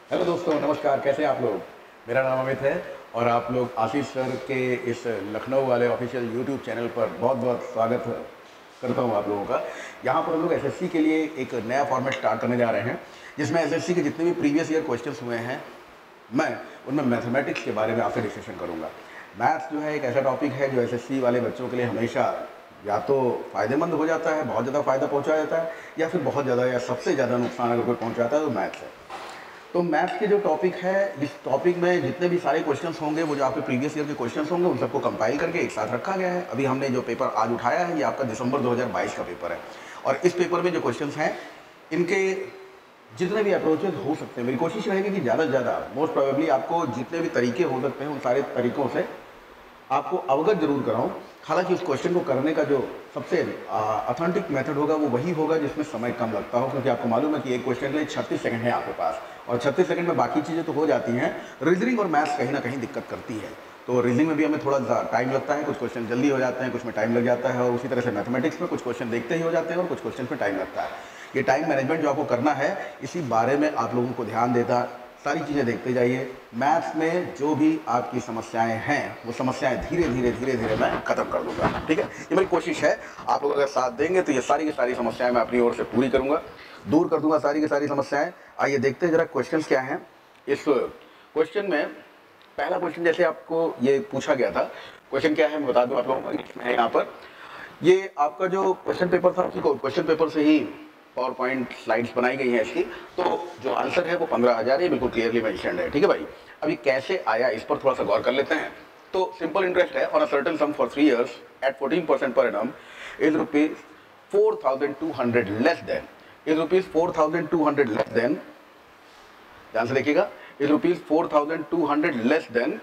Hello दोस्तों, नमस्कार। कैसे हैं आप लोग? मेरा नाम अमित है और आप लोग आशीष सर के इस लखनऊ वाले ऑफिशियल यूट्यूब चैनल पर बहुत बहुत स्वागत करता हूं आप लोगों का। यहां पर हम लोग एसएससी के लिए एक नया फॉर्मेट स्टार्ट करने जा रहे हैं, जिसमें एसएससी के जितने भी प्रीवियस ईयर क्वेश्चंस हुए हैं, मैं उनमें मैथमेटिक्स के बारे में आपसे डिस्कशन करूँगा। मैथ्स जो है एक ऐसा टॉपिक है जो एसएससी वाले बच्चों के लिए हमेशा या तो फ़ायदेमंद हो जाता है, बहुत ज़्यादा फ़ायदा पहुँचा जाता है, या फिर बहुत ज़्यादा या सबसे ज़्यादा नुकसान अगर कोई पहुँचाता है तो मैथ्स है। तो मैथ्स के जो टॉपिक है, इस टॉपिक में जितने भी सारे क्वेश्चंस होंगे, वो जो आपके प्रीवियस ईयर के क्वेश्चंस होंगे, उन सबको कंपाइल करके एक साथ रखा गया है। अभी हमने जो पेपर आज उठाया है, ये आपका दिसंबर 2022 का पेपर है और इस पेपर में जो क्वेश्चंस हैं, इनके जितने भी अप्रोचेज हो सकते हैं, मेरी कोशिश रहेगी कि ज़्यादा से ज़्यादा मोस्ट प्रोबेबली आपको जितने भी तरीके हो सकते हैं, उन सारे तरीकों से आपको अवगत जरूर कराऊं। हालांकि उस क्वेश्चन को करने का जो सबसे ऑथेंटिक मेथड होगा वो वही होगा जिसमें समय कम लगता हो, क्योंकि आपको मालूम है कि एक क्वेश्चन के लिए 36 सेकंड है आपके पास और 36 सेकंड में बाकी चीज़ें तो हो जाती हैं। रीजनिंग और मैथ्स कहीं ना कहीं दिक्कत करती है, तो रीजनिंग में भी हमें थोड़ा टाइम लगता है, कुछ क्वेश्चन जल्दी हो जाते हैं, कुछ में टाइम लग जाता है, और उसी तरह से मैथमेटिक्स में कुछ क्वेश्चन देखते ही हो जाते हैं और कुछ क्वेश्चन में टाइम लगता है। ये टाइम मैनेजमेंट जो आपको करना है, इसी बारे में आप लोगों को ध्यान देता सारी चीज़ें देखते जाइए। मैथ्स में जो भी आपकी समस्याएं हैं, वो समस्याएं धीरे धीरे मैं खत्म कर दूंगा, ठीक है। ये मेरी कोशिश है। आप लोग अगर साथ देंगे तो ये सारी की सारी समस्याएं मैं अपनी ओर से पूरी करूंगा, दूर कर दूंगा सारी की सारी समस्याएं। आइए देखते हैं जरा क्वेश्चन क्या हैं। इस क्वेश्चन में पहला क्वेश्चन जैसे आपको ये पूछा गया था, क्वेश्चन क्या है मैं बता दूं आप लोगों को। यहाँ पर ये आपका जो क्वेश्चन पेपर था, उसी को क्वेश्चन पेपर से ही पावर पॉइंट स्लाइड्स बनाई गई हैं इसकी। तो जो आंसर है वो 15,000 है, बिल्कुल क्लियरली मेंशन्ड है, ठीक है भाई। अभी कैसे आया इस पर थोड़ा सा गौर कर लेते हैं। तो सिंपल इंटरेस्ट है on a certain sum for 3 years at 14% पर annum is rupees 4,200 less than, is rupees 4,200 less than, ध्यान से देखिएगा, इज रुपीज 4,200 लेस देन।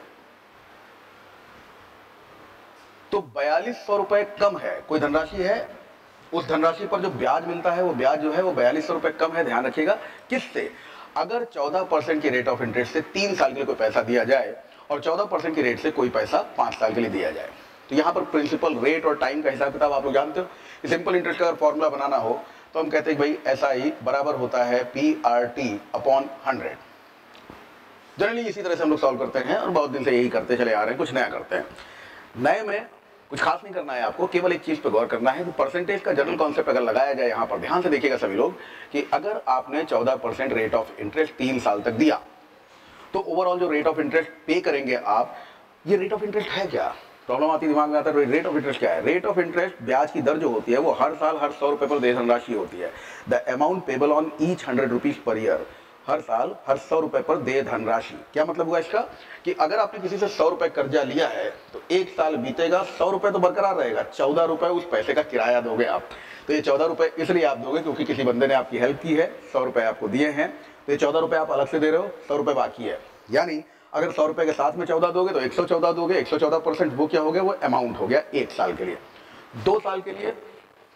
तो 4,200 रुपए कम है, कोई धनराशि है, उस धनराशि पर जो ब्याज मिलता है वो ब्याज जो है वो 4,200 रुपए कम है। ध्यान रखिएगा, किससे? अगर 14% की रेट ऑफ इंटरेस्ट से 3 साल के लिए कोई पैसा दिया जाए और 14% की रेट से कोई पैसा 5 साल के लिए दिया जाए। तो यहाँ पर प्रिंसिपल रेट और टाइम का हिसाब किताब आप लोग जानते हो। सिंपल इंटरेस्ट का अगर फॉर्मूला बनाना हो तो हम कहते हैं भाई SI बराबर होता है PRT अपॉन 100। जनरली इसी तरह से हम लोग सॉल्व करते हैं और बहुत दिन से यही करते चले आ रहे हैं, कुछ नया करते हैं। नए में कुछ खास नहीं करना है आपको, केवल एक चीज पे गौर करना है कि परसेंटेज का जनरल कॉन्सेप्ट अगर लगाया जाए यहाँ पर, ध्यान से देखिएगा सभी लोग, कि अगर आपने 14% रेट ऑफ इंटरेस्ट 3 साल तक दिया तो ओवरऑल जो रेट ऑफ इंटरेस्ट पे करेंगे आप, ये रेट ऑफ इंटरेस्ट है क्या? प्रॉब्लम आती दिमाग में आता है, रेट ऑफ इंटरेस्ट क्या है? रेट ऑफ इंटरेस्ट ब्याज की दर जो होती है वो हर साल हर 100 रुपए पर देय धनराशि होती है। The amount payable on each 100 rupees per year, हर साल हर 100 रुपए पर देय धनराशि। क्या मतलब हुआ इसका? कि अगर आपने किसी से 100 रुपए कर्जा लिया है तो 1 साल बीतेगा, 100 रुपए तो बरकरार रहेगा, 14 रुपए उस पैसे का किराया दोगे आप। तो ये 14 रुपए इसलिए आप दोगे क्योंकि किसी बंदे ने आपकी हेल्प की है, 100 रुपए आपको दिए हैं, तो ये 14 रुपए आप अलग से दे रहे हो, 100 रुपए बाकी है। यानी अगर 100 रुपए के साथ में 14 दोगे तो 114 दोगे, 114% वो क्या हो गया? वो अमाउंट हो गया 1 साल के लिए। 2 साल के लिए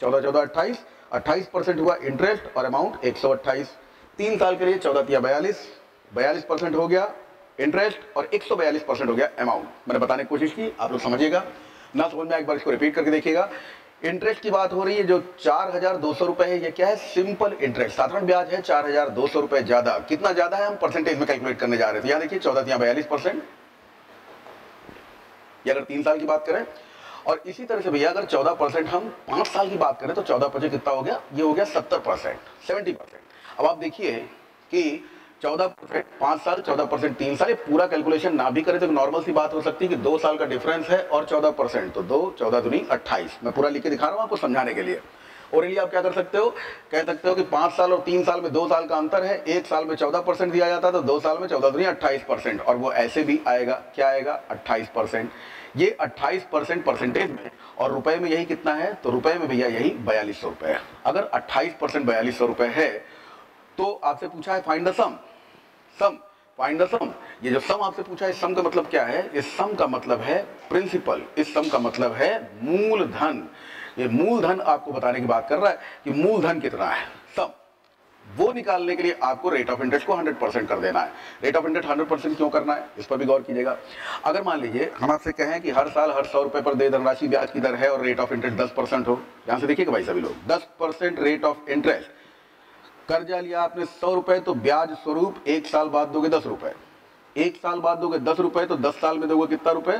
14 14 28, 28% हुआ इंटरेस्ट और अमाउंट 128। 3 साल के लिए 14 तिया 42, 42% हो गया इंटरेस्ट और 142% हो गया अमाउंट। मैंने बताने की कोशिश की, आप लोग समझिएगा, ना समझ में एक बार इसको रिपीट करके देखिएगा। इंटरेस्ट की बात हो रही है, जो 4,200 रुपए है, ये क्या है? सिंपल इंटरेस्ट, साधारण ब्याज है 4,200 रुपए ज्यादा। कितना ज्यादा है हम परसेंटेज में कैलकुलेट करने जा रहे थे। यहाँ देखिए 14 तिया 42%, ये अगर 3 साल की बात करें। और इसी तरह से भैया अगर 14% हम 5 साल की बात करें तो 14% कितना हो गया? ये हो गया 70%, 70%। अब आप देखिए कि 14% 5 साल, 14% 3 साल, ये पूरा कैलकुलेशन ना भी करें तो नॉर्मल सी बात हो सकती है कि 2 साल का डिफरेंस है और 14%, तो 2 14 दूनी 28। मैं पूरा लिख के दिखा रहा हूँ आपको समझाने के लिए। और ये आप क्या कर सकते हो? कह सकते हो कि 5 साल और 3 साल में 2 साल का अंतर है, 1 साल में 14% दिया जाता है तो 2 साल में 14 दूनी 28%, और वो ऐसे भी आएगा, क्या आएगा? 28%। ये 28% परसेंटेज में, और रुपए में यही कितना है? तो रुपए में भैया यही 4,200 रुपए है। अगर 28% 4,200 रुपए है तो आपसे पूछा है find the sum, find the sum. ये जो सम आपसे पूछा है, इस सम का मतलब क्या है? इस सम का मतलब है प्रिंसिपल, इस सम का मतलब है मूलधन। ये मूलधन आपको बताने की बात कर रहा है कि मूलधन कितना है। सम वो निकालने के लिए आपको रेट ऑफ इंटरेस्ट को 100% कर देना है। रेट ऑफ इंटरेस्ट 100% क्यों करना है, इस पर भी गौर कीजिएगा। अगर मान लीजिए हम आपसे कहें कि हर साल हर 100 रुपए पर देय धनराशि ब्याज की दर है और रेट ऑफ इंटरेस्ट 10% हो, यहां से देखिएगा भाई सभी लोग, 10% रेट ऑफ इंटरेस्ट कर्जा लिया आपने 100 रुपए, तो ब्याज स्वरूप 1 साल बाद दोगे 10 रुपए। 1 साल बाद दोगे 10 रुपए, तो 10 साल में दोगे कितना रुपए?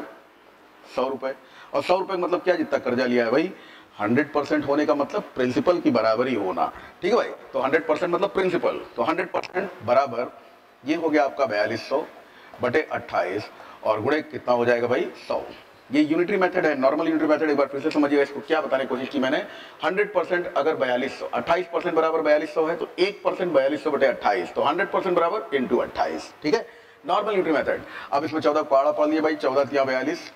100 रुपए। और 100 रुपए मतलब क्या? जितना कर्जा लिया है भाई। 100% होने का मतलब प्रिंसिपल की बराबरी होना, ठीक है भाई। तो 100% मतलब प्रिंसिपल, तो 100% बराबर ये हो गया आपका 4200 बटे 28 और गुणे कितना हो जाएगा भाई? 100। ये यूनिटरी मेथड है, नॉर्मल यूनिटरी मेथड। एक बार फिर से समझिएगा इसको। क्या बताने की कोशिश की मैंने? 100% अगर 4200, 28% बराबर 4200 है, तो 1% 4200 बटे 28, तो 100% बराबर इंटू 28, ठीक है, नॉर्मल यूनिटरी मेथड। अब इसमें 14 पहाड़ा पढ़ लिया भाई, 14 तिया 42,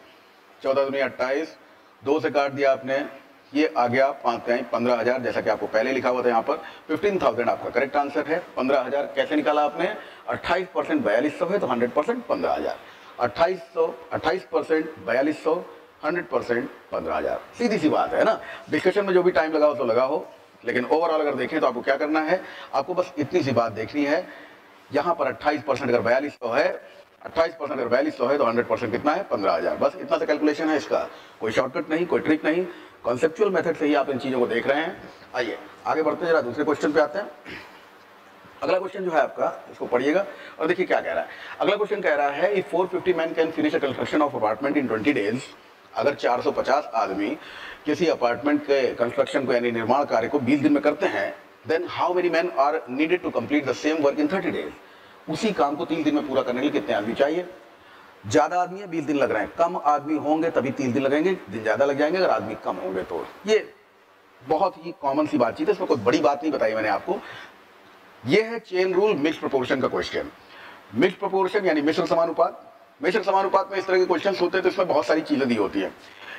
14 दूनी 28, 2 से काट दिया आपने, ये आ गया 5 तिहाई 15,000, जैसा कि आपको पहले लिखा हुआ था यहाँ पर। 15,000 आपका करेक्ट आंसर है। 15,000 कैसे निकाला आपने? 28% 4200 है, तो 100% 15,000। 28% 4200, 100% 15,000। सीधी सी बात है ना। डिस्कशन में जो भी टाइम लगा हो तो लगा हो, लेकिन ओवरऑल अगर देखें तो आपको क्या करना है? आपको बस इतनी सी बात देखनी है। यहाँ पर 28% अगर 4200 है, 28% अगर 4200 है, तो 100% कितना है? 15,000। बस इतना सा कैलकुलेशन है इसका। कोई शॉर्टकट नहीं, कोई ट्रिक नहीं, कॉन्सेप्चुअल मेथड से ही आप इन चीज़ों को देख रहे हैं। आइए आगे बढ़ते, जरा दूसरे क्वेश्चन पे आते हैं। अगला क्वेश्चन जो है आपका, इसको पढ़िएगा और देखिए क्या कह रहा है। अगला क्वेश्चन कह रहा है, if 450 man can finish a construction of apartment in 20 days, अगर 450 आदमी किसी अपार्टमेंट के कंस्ट्रक्शन को यानी निर्माण कार्य को 20 दिन में करते हैं, then how many man are needed to complete the same work in 30 days. उसी काम को 30 दिन में पूरा करने के लिए कितने आदमी चाहिए? ज्यादा आदमी है, 20 दिन लग रहे हैं। कम आदमी होंगे तभी 30 दिन लगेंगे, दिन ज्यादा लग जाएंगे अगर आदमी कम होंगे तो। ये बहुत ही कॉमन सी बातचीत है, इसमें कोई बड़ी बात नहीं बताई मैंने आपको। ये है चेन रूल मिक्स प्रोपोर्शन का क्वेश्चन। मिक्स प्रोपोर्शन यानी मिश्र समानुपात। मिश्र समानुपात में इस तरह के क्वेश्चन होते हैं, तो इसमें बहुत सारी चीजें दी होती है।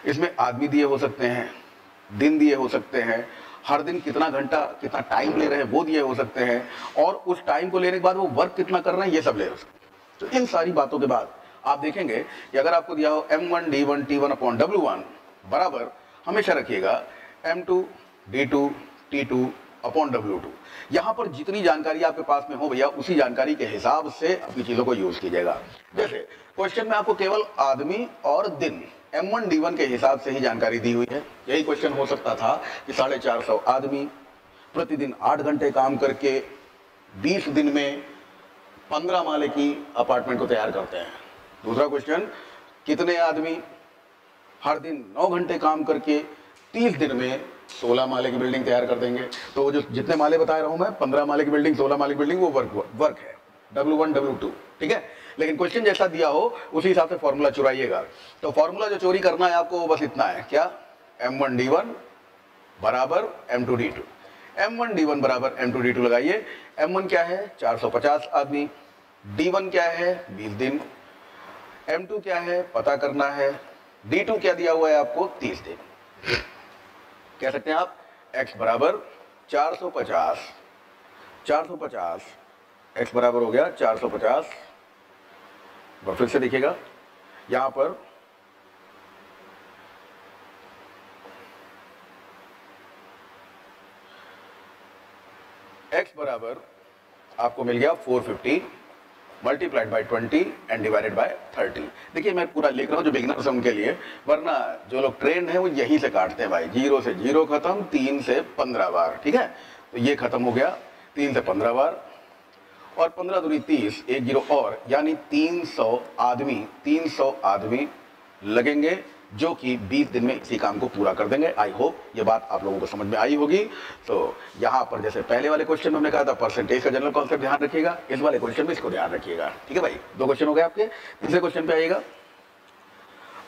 इसमें आदमी दिए हो सकते हैं, दिन दिए हो सकते हैं, हर दिन कितना घंटा कितना टाइम ले रहे हैं वो दिए हो सकते हैं, और उस टाइम को लेने के बाद वो वर्क कितना कर रहे हैं ये सब ले सकते हैं। तो इन सारी बातों के बाद आप देखेंगे कि अगर आपको दिया हो M1 D1 T1 upon W1 बराबर, हमेशा रखिएगा M2 D2 T2 upon W2। यहां पर जितनी जानकारी आपके पास में हो भैया, उसी जानकारी के हिसाब से अपनी चीजों को यूज कीजिएगा। जैसे क्वेश्चन में आपको केवल आदमी और दिन M1 D1 के हिसाब से ही जानकारी दी हुई है। यही क्वेश्चन हो सकता था कि 450 आदमी प्रतिदिन 8 घंटे काम करके 20 दिन में 15 माले की अपार्टमेंट को तैयार करते हैं। दूसरा क्वेश्चन, कितने आदमी हर दिन 9 घंटे काम करके 30 दिन में 16 माले की बिल्डिंग तैयार कर देंगे। तो जो जितने माले बता रहा हूं मैं, 15 माले की बिल्डिंग, 16 माले की बिल्डिंग, वो वर्क है W1 W2, ठीक है। लेकिन क्वेश्चन जैसा दिया हो उसी हिसाब से फॉर्मूला चुराइएगा। तो फॉर्मूला जो चोरी करना है आपको वो बस इतना है, क्या? M1 D1 बराबर M2 D2। M1 D1 बराबर M2 D2 लगाइए। M1 क्या है? 450 आदमी। D1 क्या है? 20 दिन। M2 क्या है? पता करना है। D2 क्या दिया हुआ है आपको? 30 दिन। कह सकते हैं आप x बराबर 450, 450 x बराबर हो गया 450। फिर से देखिएगा यहां पर x बराबर आपको मिल गया 450 multiplied by 20 and divided by 30। देखिए मैं पूरा लिख रहा हूँ जो बिगिनर्स हैं उनके लिए, वरना जो लोग ट्रेंड हैं वो यहीं से काटते हैं भाई। 0 से 0 खत्म, 3 से 15 बार, ठीक है। तो ये खत्म हो गया 3 से 15 बार, और 15 दूनी 30, 1 0 और, यानी 300 आदमी लगेंगे जो कि 20 दिन में इसी काम को पूरा कर देंगे। आई होप ये बात आप लोगों को समझ में आई होगी। तो यहाँ पर जैसे पहले वाले क्वेश्चन में हमने कहा था परसेंटेज का जनरल कॉन्सेप्ट ध्यान रखिएगा, इस वाले क्वेश्चन में इसको ध्यान रखिएगा, ठीक है भाई। 2 क्वेश्चन हो गए आपके। तीसरे क्वेश्चन पे आइएगा।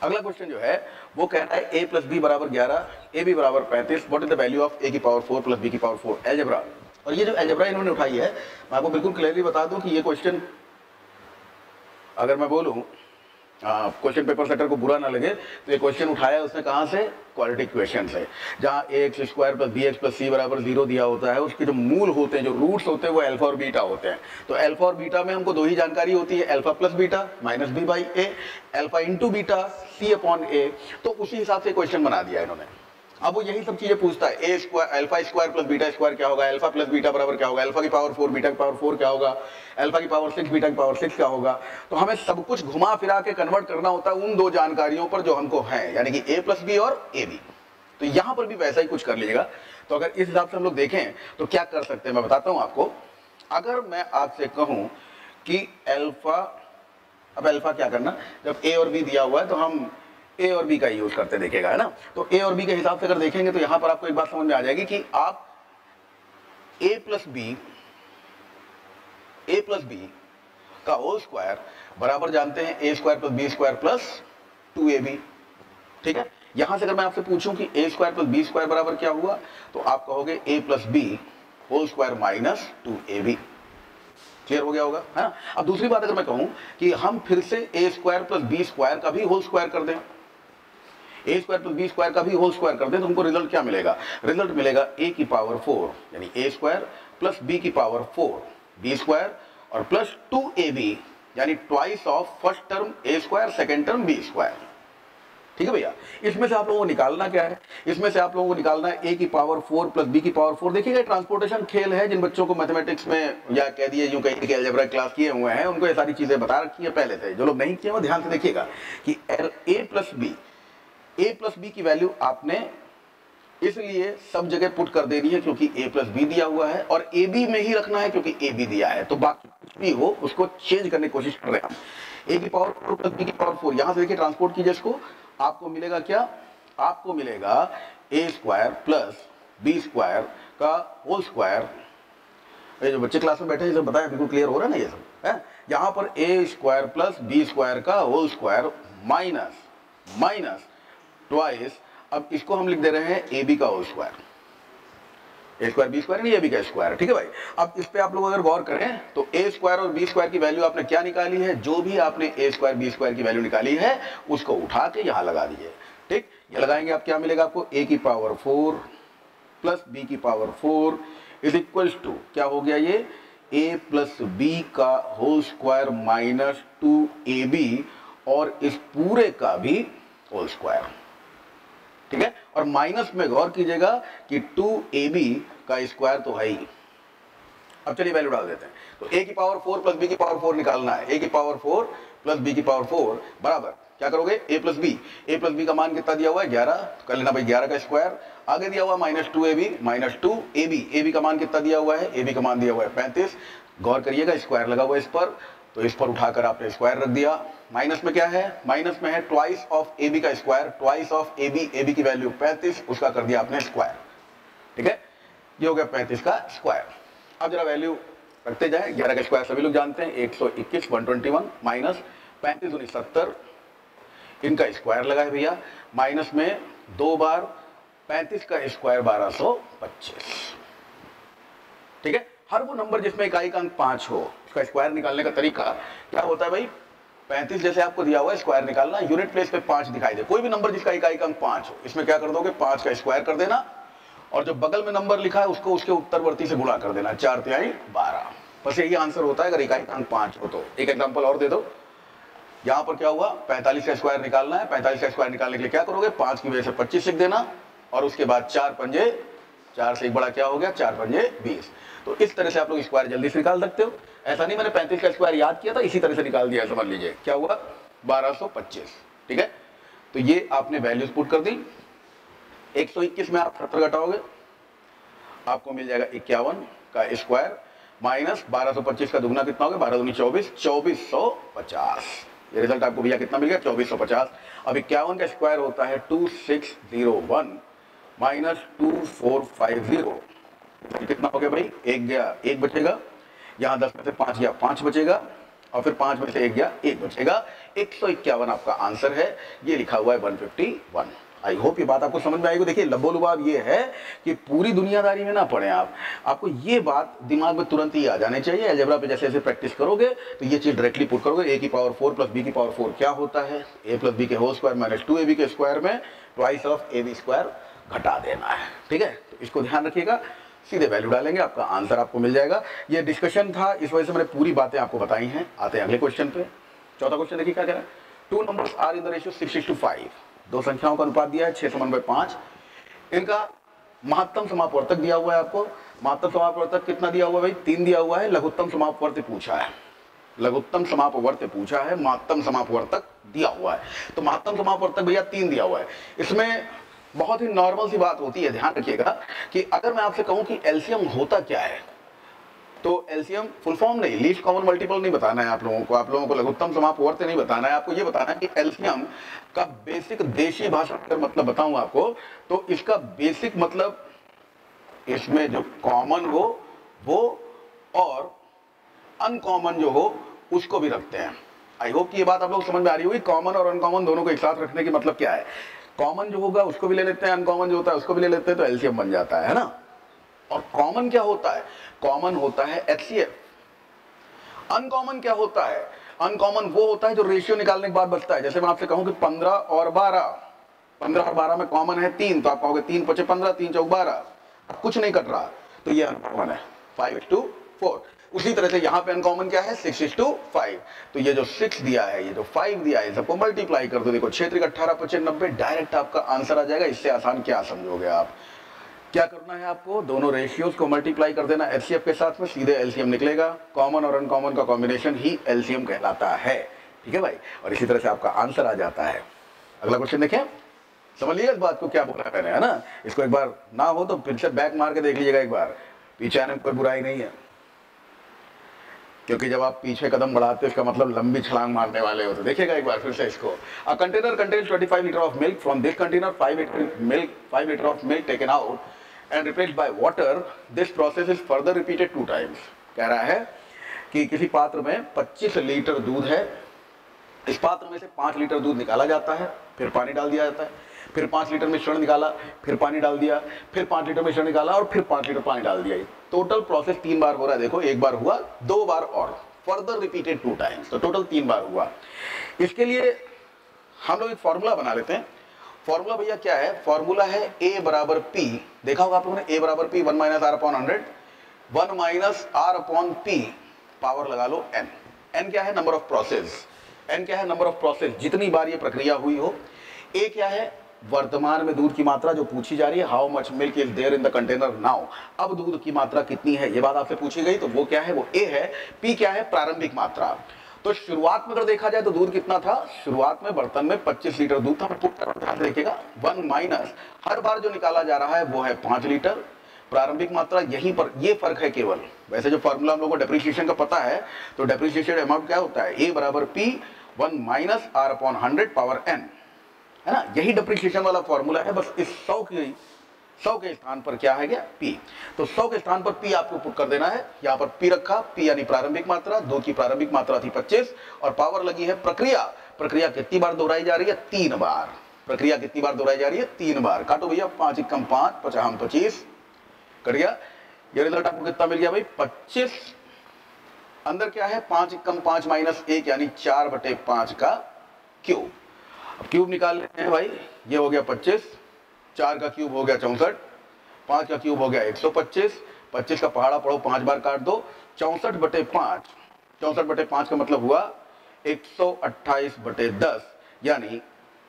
अगला क्वेश्चन जो है वो कह रहा है a + b बराबर 11, ab बराबर 35, what is the value of a की पावर 4 + b की पावर 4 एलजेब्रा। और ये जो एलजेब्रा इन्होंने उठाई है, मैं आपको बिल्कुल क्लियरली बता दूं कि ये क्वेश्चन, अगर मैं बोलूं क्वेश्चन पेपर सेटर को बुरा ना लगे, तो ये क्वेश्चन उठाया उसने कहाँ से? क्वालिटी क्वेश्चन से, जहाँ ax² + bx + c बराबर 0 दिया होता है। उसके जो मूल होते हैं, जो रूट्स होते हैं, वो अल्फा और बीटा होते हैं। तो अल्फा और बीटा में हमको 2 ही जानकारी होती है, alpha + beta -b/a, alpha × beta c/a। तो उसी हिसाब से क्वेश्चन बना दिया इन्होंने। अब वो यही सब चीजें पूछता है, अल्फा स्क्वायर + बीटा स्क्वायर क्या होगा, अल्फा + बीटा बराबर क्या होगा, अल्फा की पावर 4 बीटा की पावर 4 क्या होगा, अल्फा की पावर 6 बीटा की पावर 6 क्या होगा। तो हमें सब कुछ घुमा फिरा के कन्वर्ट करना होता है उन 2 जानकारियों पर जो हमको है, यानी कि a + b और ab। तो यहां पर भी वैसा ही कुछ कर लीजिएगा। तो अगर इस हिसाब से हम लोग देखें तो क्या कर सकते हैं मैं बताता हूं आपको। अगर मैं आपसे कहूं कि अल्फा, अब अल्फा क्या करना, जब ए और बी दिया हुआ है तो हम ए और बी का यूज करते देखिएगा, है ना। तो ए और बी के हिसाब से अगर देखेंगे तो यहां पर आपको एक बात समझ में आ जाएगी कि आप ए प्लस बी का होल स्क्वायर बराबर जानते हैं A square plus B square plus 2ab। ठीक है, यहां से अगर मैं आपसे पूछूं कि A square plus B square बराबर क्या हुआ, तो आप कहोगे A plus B whole square minus 2ab। Clear हो गया होगा, है ना। अब दूसरी बात अगर मैं कहूं कि हम फिर से ए स्क्वायर प्लस बी स्क्वायर का भी होल स्क्वायर कर दें, ए स्क्वायर प्लस बी स्क्वायर का भी होल स्क्वायर कर दें, तो हमको रिजल्ट क्या मिलेगा, रिजल्ट मिलेगा ए की पावर 4 यानी ए स्क्वायर प्लस बी की पावर 4 बी स्क्वायर और प्लस 2ab यानी twice of first term a square second term b square. ठीक है भैया, इसमें से आप लोगों को निकालना क्या है, इसमें से आप लोगों को निकालना है ए की पावर 4 प्लस बी की पावर 4। देखिएगा ट्रांसपोर्टेशन खेल है, जिन बच्चों को मैथमेटिक्स में या कह दिए यूं कहीं अलजेब्रा क्लास किए हुए हैं उनको ये सारी चीजें बता रखी है पहले से। जो लोग नहीं किए वो ध्यान से देखिएगा कि ए प्लस बी की वैल्यू आपने इसलिए सब जगह पुट कर देनी है क्योंकि ए प्लस बी दिया हुआ है, और ए बी में ही रखना है क्योंकि ए बी दिया है। तो बाकी कुछ भी हो उसको चेंज करने की कोशिश कर रहे हैं हम। ए की पावर 4 प्लस बी की पावर 4, यहां से देखिए ट्रांसपोर्ट कीजिए इसको, आपको मिलेगा क्या, आपको मिलेगा ए स्क्वायर प्लस बी स्क्वायर का होल स्क्वायर। ये जो बच्चे क्लास में बैठे हैं ये सब बताया, बिल्कुल क्लियर हो रहा है ना ये सब है। यहां पर ए स्क्वायर प्लस बी स्क्वायर का होल स्क्वायर माइनस ट्वाइस, अब इसको हम लिख दे रहे हैं ए बी का होल स्क्वायर, ए स्क्वायर बी स्क्वायर नहीं ए बी का स्क्वायर। ठीक है भाई, अब इस पे आप लोग अगर गौर करें तो ए स्क्वायर और बी स्क्वायर की वैल्यू आपने क्या निकाली है, जो भी आपने ए स्क्वायर बी स्क्वायर की वैल्यू निकाली है उसको उठा के यहां लगा दीजिए। ठीक, ये लगाएंगे आप क्या मिलेगा आपको, ए की पावर 4 प्लस बी की पावर 4 इज इक्वल टू क्या हो गया ये, ए प्लस बी का होल स्क्वायर माइनस 2ab और इस पूरे का भी होल स्क्वायर। ठीक है, और माइनस में गौर कीजिएगा कि 2ab का स्क्वायर तो है ही। अब चलिए वैल्यू डाल देते हैं। तो a की पावर 4 प्लस b की पावर 4 निकालना है। a की पावर 4 प्लस b की पावर 4 बराबर क्या करोगे, a प्लस b का मान कितना दिया हुआ है 11, कर लेना भाई 11 का स्क्वायर, आगे दिया हुआ माइनस 2ab का मान कितना दिया हुआ है, ab का मान दिया हुआ है 35। गौर करिएगा स्क्वायर लगा हुआ है इस पर, तो इस पर उठाकर आपने स्क्वायर रख दिया। माइनस में क्या है, माइनस में है ट्वाइस ऑफ ए बी का square, twice of a b की वैल्यू 35, उसका कर दिया आपने स्क्वायर। ठीक है, ये हो गया 35 का स्क्वायर। अब जरा वैल्यू रखते जाए, 11 का स्क्वायर सभी लोग जानते हैं 121 121 माइनस 35 दूनी 70, इनका स्क्वायर लगा है भैया, माइनस में 2 बार 35 का स्क्वायर 1225। ठीक है, हर वो नंबर जिसमें इकाई का अंक 5 हो उसका स्क्वायर निकालने का तरीका क्या होता है भाई, 35 जैसे आपको दिया हुआ है स्क्वायर निकालना, यूनिट प्लेस पे 5 दिखाई दे, कोई भी नंबर जिसका इकाई का अंक 5 हो इसमें क्या कर दोगे, 5 का स्क्वायर कर देना और जो बगल में नंबर लिखा है उसको उसके उत्तरवर्ती से गुणा कर देना, 4 तिहाई 12। बस यही आंसर होता है अगर इकाई का अंक 5 हो तो। एक एग्जाम्पल और दे दो, यहाँ पर क्या हुआ, 45 का स्क्वायर निकालना है। 45 का स्क्वायर निकालने के लिए क्या करोगे, 5 की वजह से 25 लिख देना और उसके बाद 4 पंजे, 4 से एक बड़ा क्या हो गया, 4 पंजे 20। तो इस तरह से आप लोग स्क्वायर जल्दी से निकाल सकते हो। ऐसा नहीं मैंने 35 का स्क्वायर याद किया था इसी तरह से निकाल दिया, समझ लीजिए क्या हुआ 1225। ठीक है, तो ये आपने वैल्यूज पुट कर दी। 121 में आप 70 घटाओगे आपको मिल जाएगा 51 का स्क्वायर माइनस 1225 का दुगना कितना हो गया, 12 दूनी 24, 2450। ये रिजल्ट आपको भैया कितना मिल गया, 2450। अब 51 का स्क्वायर होता है 2601 माइनस 2450, कितना हो गया भाई, 1 गया 1 बचेगा, यहाँ 10 में से 5 गया 5 बचेगा और फिर 5 में से 1 गया 1 बचेगा। 151 आपका आंसर है, ये लिखा हुआ है 151। आई होप ये बात आपको समझ में आएगी। देखिए लबो लुबाब ये है कि पूरी दुनियादारी में ना पढ़े आप, आपको ये बात दिमाग में तुरंत ही आ जाने चाहिए। अलजेब्रा पे जैसे जैसे प्रैक्टिस करोगे तो ये चीज डायरेक्टली पुट करोगे, ए की पावर 4 प्लस बी की पावर 4 क्या होता है, ए प्लस बी के होल स्क्वायर माइनस 2ab के स्क्वायर में twice of a b square घटा देना है। ठीक है, तो इसको ध्यान रखिएगा, सीधे वैल्यू डालेंगे आपका आंसर आपको मिल जाएगा। ये डिस्कशन था, इस वजह से मैंने पूरी बातें आपको बताई हैं। आते हैं अगले क्वेश्चन पे। चौथा क्वेश्चन देखिए क्या कह रहा है, 2 numbers are in the ratio 6:5, दो संख्याओं का अनुपात दिया है 6:5, इनका महत्तम समापवर्तक दिया हुआ है आपको। महत्तम समापवर्तक कितना दिया हुआ है भाई, 3 दिया हुआ है। लघुत्तम समापवर्त पूछा है, लघुत्तम समापवर्त पूछा है, महत्तम समापवर्तक दिया हुआ है। तो महत्तम समापवर्तक भैया 3 दिया हुआ है, इसमें बहुत ही नॉर्मल सी बात होती है, ध्यान रखिएगा कि अगर मैं आपसे कहूं कि एलसीएम होता क्या है, तो एलसीएम फुल फॉर्म नहीं, लीस्ट कॉमन मल्टीपल नहीं बताना है आप लोगों को लघुत्तम समापवर्ती नहीं बताना है, आपको ये बताना है कि एलसीएम का बेसिक देशी भाषा अगर मतलब बताऊं आपको, तो इसका बेसिक मतलब इसमें जो कॉमन हो वो और अनकॉमन जो हो उसको भी रखते हैं। आई होप कि ये बात आप लोग समझ में आ रही होगी। कॉमन और अनकॉमन दोनों को एक साथ रखने की मतलब क्या है, कॉमन जो होगा उसको भी ले लेते हैं, अनकॉमन जो होता है उसको भी ले लेते हैं, तो एलसीएम बन जाता है ना। और कॉमन क्या होता है, कॉमन होता है एचसीएफ। अनकॉमन क्या होता है, अनकॉमन वो होता है जो रेशियो निकालने के बाद बचता है। जैसे मैं आपसे कहूं कि 15 और 12, 15 और 12 में कॉमन है 3, तो आप कहोगे 3 5 15, 3 4 12, कुछ नहीं कट रहा, तो ये अनकॉमन है 5:4। उसी तरह से यहां पे अनकॉमन क्या है 6:5। तो ये जो 6 दिया है, ये जो 5 दिया है, सबको मल्टीप्लाई कर दो, देखो 6 × 18 = 25, 90, डायरेक्ट आपका आंसर आ जाएगा। इससे आसान क्या समझोगे आप, क्या करना है आपको, दोनों रेशियोज को मल्टीप्लाई कर देना एचसीएफ के साथ में, सीधे एलसीएम निकलेगा। कॉमन और अनकॉमन का कॉम्बिनेशन ही एलसीएम कहलाता है, ठीक है भाई। और इसी तरह से आपका आंसर आ जाता है। अगला क्वेश्चन देखें, समझ लीजिए इस बात को क्या बोला मैंने, है ना। इसको एक बार ना हो तो फिर से बैक मार के देख लीजिएगा एक बार, पीछे आने में कोई बुराई नहीं है, क्योंकि जब आप पीछे कदम बढ़ाते हो इसका मतलब लंबी छलांग मारने वाले हो। तो देखिएगा एक बार फिर से इसको। A container contains 25 litre of milk, from this container 5 litre of milk taken out and replaced by water, this process is further repeated 2 times. कह रहा है कि किसी पात्र में 25 लीटर दूध है, इस पात्र में से 5 लीटर दूध निकाला जाता है, फिर पानी डाल दिया जाता है, फिर 5 लीटर मिश्रण निकाला, फिर पानी डाल दिया, फिर 5 लीटर मिश्रण निकाला और फिर 5 लीटर पानी डाल दिया। टोटल प्रोसेस 3 बार हो रहा है। देखो, एक बार हुआ, 2 बार और, फर्दर रिपीटेड 2 टाइम्स, तो टोटल 3 बार हुआ। इसके लिए हम लोग एक फॉर्मूला बना लेते हैं। फॉर्मूला भैया क्या है, फॉर्मूला है A = P। देखा होगा आप लोगों ने, A = P 1 - R/100, 1 - R/P, power लगा लो N। N क्या है, नंबर ऑफ प्रोसेस। N क्या है, नंबर ऑफ प्रोसेस, जितनी बार ये प्रक्रिया हुई हो। A क्या है, वर्तमान में दूध की मात्रा जो पूछी जा रही है, how much milk is there in the container now, अब दूध की मात्रा कितनी है, ये बात आपसे पूछी गई, तो वो क्या है, वो A है। P क्या है, प्रारंभिक मात्रा। तो शुरुआत में अगर देखा जाए तो दूध कितना था, शुरुआत में बर्तन में 25 लीटर दूध था। देखिएगा 1 - हर बार जो निकाला जा रहा है वो है 5 लीटर, प्रारंभिक मात्रा, यहीं पर ये फर्क है केवल। वैसे जो फॉर्मूला हम लोगों को डेप्रिसिएशन का पता है, तो डेप्रिसिएशन अमाउंट क्या होता है, A = P 1 - R/100 power N, है ना। यही डेप्रिसिएशन वाला फॉर्मूला है, बस इस 100 के स्थान पर क्या है गया, P। तो 100 के स्थान पर P आपको पुट कर देना है। यहाँ पर P रखा, P यानी प्रारंभिक मात्रा, दूध की प्रारंभिक मात्रा थी 25, और पावर लगी है प्रक्रिया। प्रक्रिया कितनी बार दोहराई जा रही है, 3 बार। प्रक्रिया कितनी बार दोहराई जा रही है, 3 बार। काटो भैया, 5 × 5 = 25, कट गया। ये रिजल्ट आपको कितना मिल गया भाई, 25। अंदर क्या है, 5 × 5 - 1 यानी 4/5 का क्यूब। अब क्यूब निकाल लेते हैं भाई, ये हो गया 25, 4 का क्यूब हो गया 64, 5 का क्यूब हो गया 125, 25 का पहाड़ा पढ़ो, 5 बार काट दो, 64/5, 64/5 का मतलब हुआ 128/10 यानी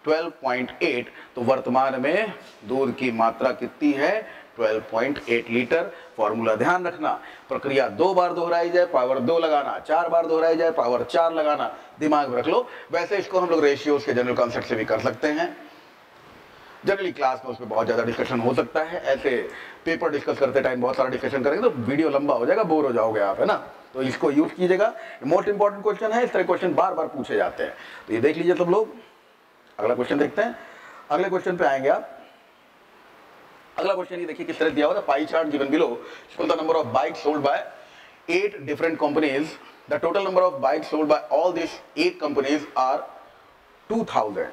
12.8। तो वर्तमान में दूध की मात्रा कितनी है, 12.8 लीटर। फॉर्मूला ध्यान रखना, प्रक्रिया 2 बार दोहराई जाए, पावर 2 लगाना, 4 बार दोहराई जाए, पावर 4 लगाना, दिमाग में रख लो। वैसे इसको हम लोग रेशियोज के जनरल कॉन्सेप्ट से भी कर सकते हैं। जनरली क्लास में उसमें बहुत ज़्यादा डिस्कशन हो सकता है, ऐसे पेपर डिस्कस करते टाइम बहुत सारा डिस्कशन करेंगे तो वीडियो लंबा हो जाएगा, बोर हो जाओगे आप, है ना। तो इसको यूज कीजिएगा, मोस्ट इंपॉर्टेंट क्वेश्चन है, इस तरह क्वेश्चन बार बार पूछे जाते हैं, तो ये देख लीजिए सब लोग। अगला क्वेश्चन देखते हैं, अगले क्वेश्चन पे आएंगे आप। अगला क्वेश्चन ये देखिए किस तरह दिया हुआ है, pie chart given below show the number of bikes sold by 8 different companies, the total number of bikes sold by all this 8 companies are 2000।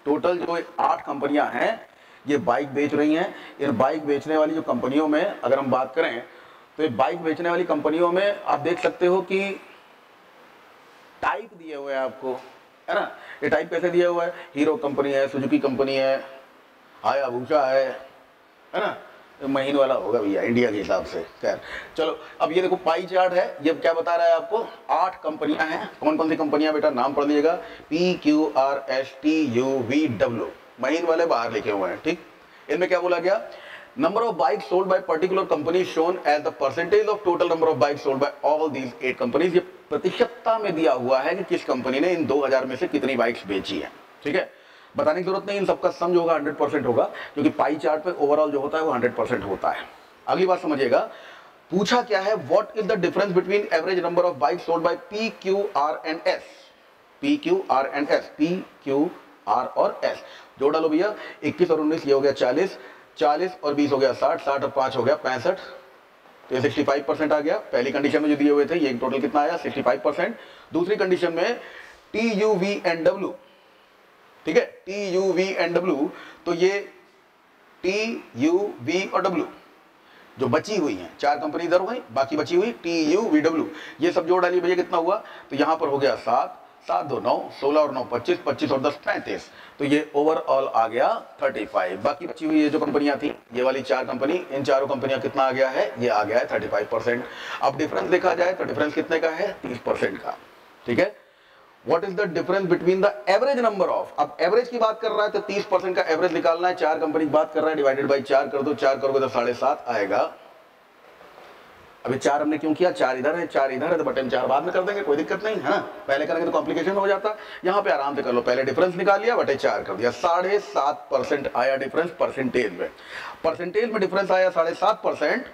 Total जो 8 कंपनियां हैं ये बाइक बेच रही हैं। इन बाइक बेचने वाली जो कंपनियों में अगर हम बात करें तो ये बाइक बेचने वाली कंपनियों में आप देख सकते हो कि टाइप दिए हुए हैं आपको, है ना। ये टाइप कैसे दिया हुआ है, हीरो कंपनी है, सुजुकी कंपनी है, हायाबुसा है ना। महीन वाला होगा भैया इंडिया के हिसाब से। खैर चलो, अब ये देखो पाई चार्ट है, ये क्या बता रहा है आपको, 8 कंपनियां हैं। कौन कौन सी कंपनियां बेटा, नाम पढ़ लीजिएगा, PQRSTUVW, महीन वाले बाहर लिखे हुए हैं, ठीक। इनमें क्या बोला गया, number of bike sold by particular company shown as the percentage of total number of bike sold by all these 8 companies. ये प्रतिशतता में दिया हुआ है कि किस कंपनी ने इन 2000 में से कितनी बाइक्स बेची है, ठीक है। बताने की जरूरत नहीं, इन सबका सम जो होगा 100% होगा, क्योंकि पाई चार्ट पे ओवरऑल जो होता है वो 100% होता है। अगली बात समझिएगा, पूछा क्या है, what is the difference between average number of bike sold by P Q R and S. P Q R and S, P Q R और एस जोड़ डालो भैया, 21 और 19 ये हो गया 40, 40 और 20 हो गया 60, 60 और 5 हो गया 65, तो ये 65% आ गया। पहली कंडीशन में जो दिए हुए थे ये टोटल कितना आया 65%। दूसरी कंडीशन में T U V and W, ठीक है, T U V and W, तो ये टी यू वी और डब्ल्यू जो बची हुई हैं, 4 कंपनी इधर हो गई, बाकी बची हुई टी यू वी डब्ल्यू, ये सब जोड़ डालिए भैया कितना हुआ, तो यहां पर हो गया 7, 7 2 9, 16 और 9 25, 25 और 10 35, तो ये ओवरऑल आ गया 35। बाकी बची हुई ये जो कंपनियां थी, ये वाली 4 कंपनी, इन चारों कंपनियां कितना आ गया है, ये आ गया है 35%। अब डिफरेंस देखा जाए तो डिफरेंस कितने का है, 30% का, ठीक है। What is the difference between the average number of, अब एवरेज की बात कर रहा है तो 30% का एवरेज निकालना है, 4 कंपनी की बात कर रहा है, डिवाइडेड बाई 4 कर दो, 4 करोगे तो 7.5 आएगा। अभी 4 हमने क्यों किया, 4 इधर है, 4 इधर है, तो बटन 4 बाद में कर देंगे, कोई दिक्कत नहीं है ना, पहले करेंगे तो कॉम्प्लिकेशन हो जाता। यहाँ पे आराम से कर लो, पहले डिफरेंस निकाल लिया, बटे 4 कर दिया, 7.5% आया डिफरेंस परसेंटेज में। परसेंटेज में डिफरेंस आया 7.5%,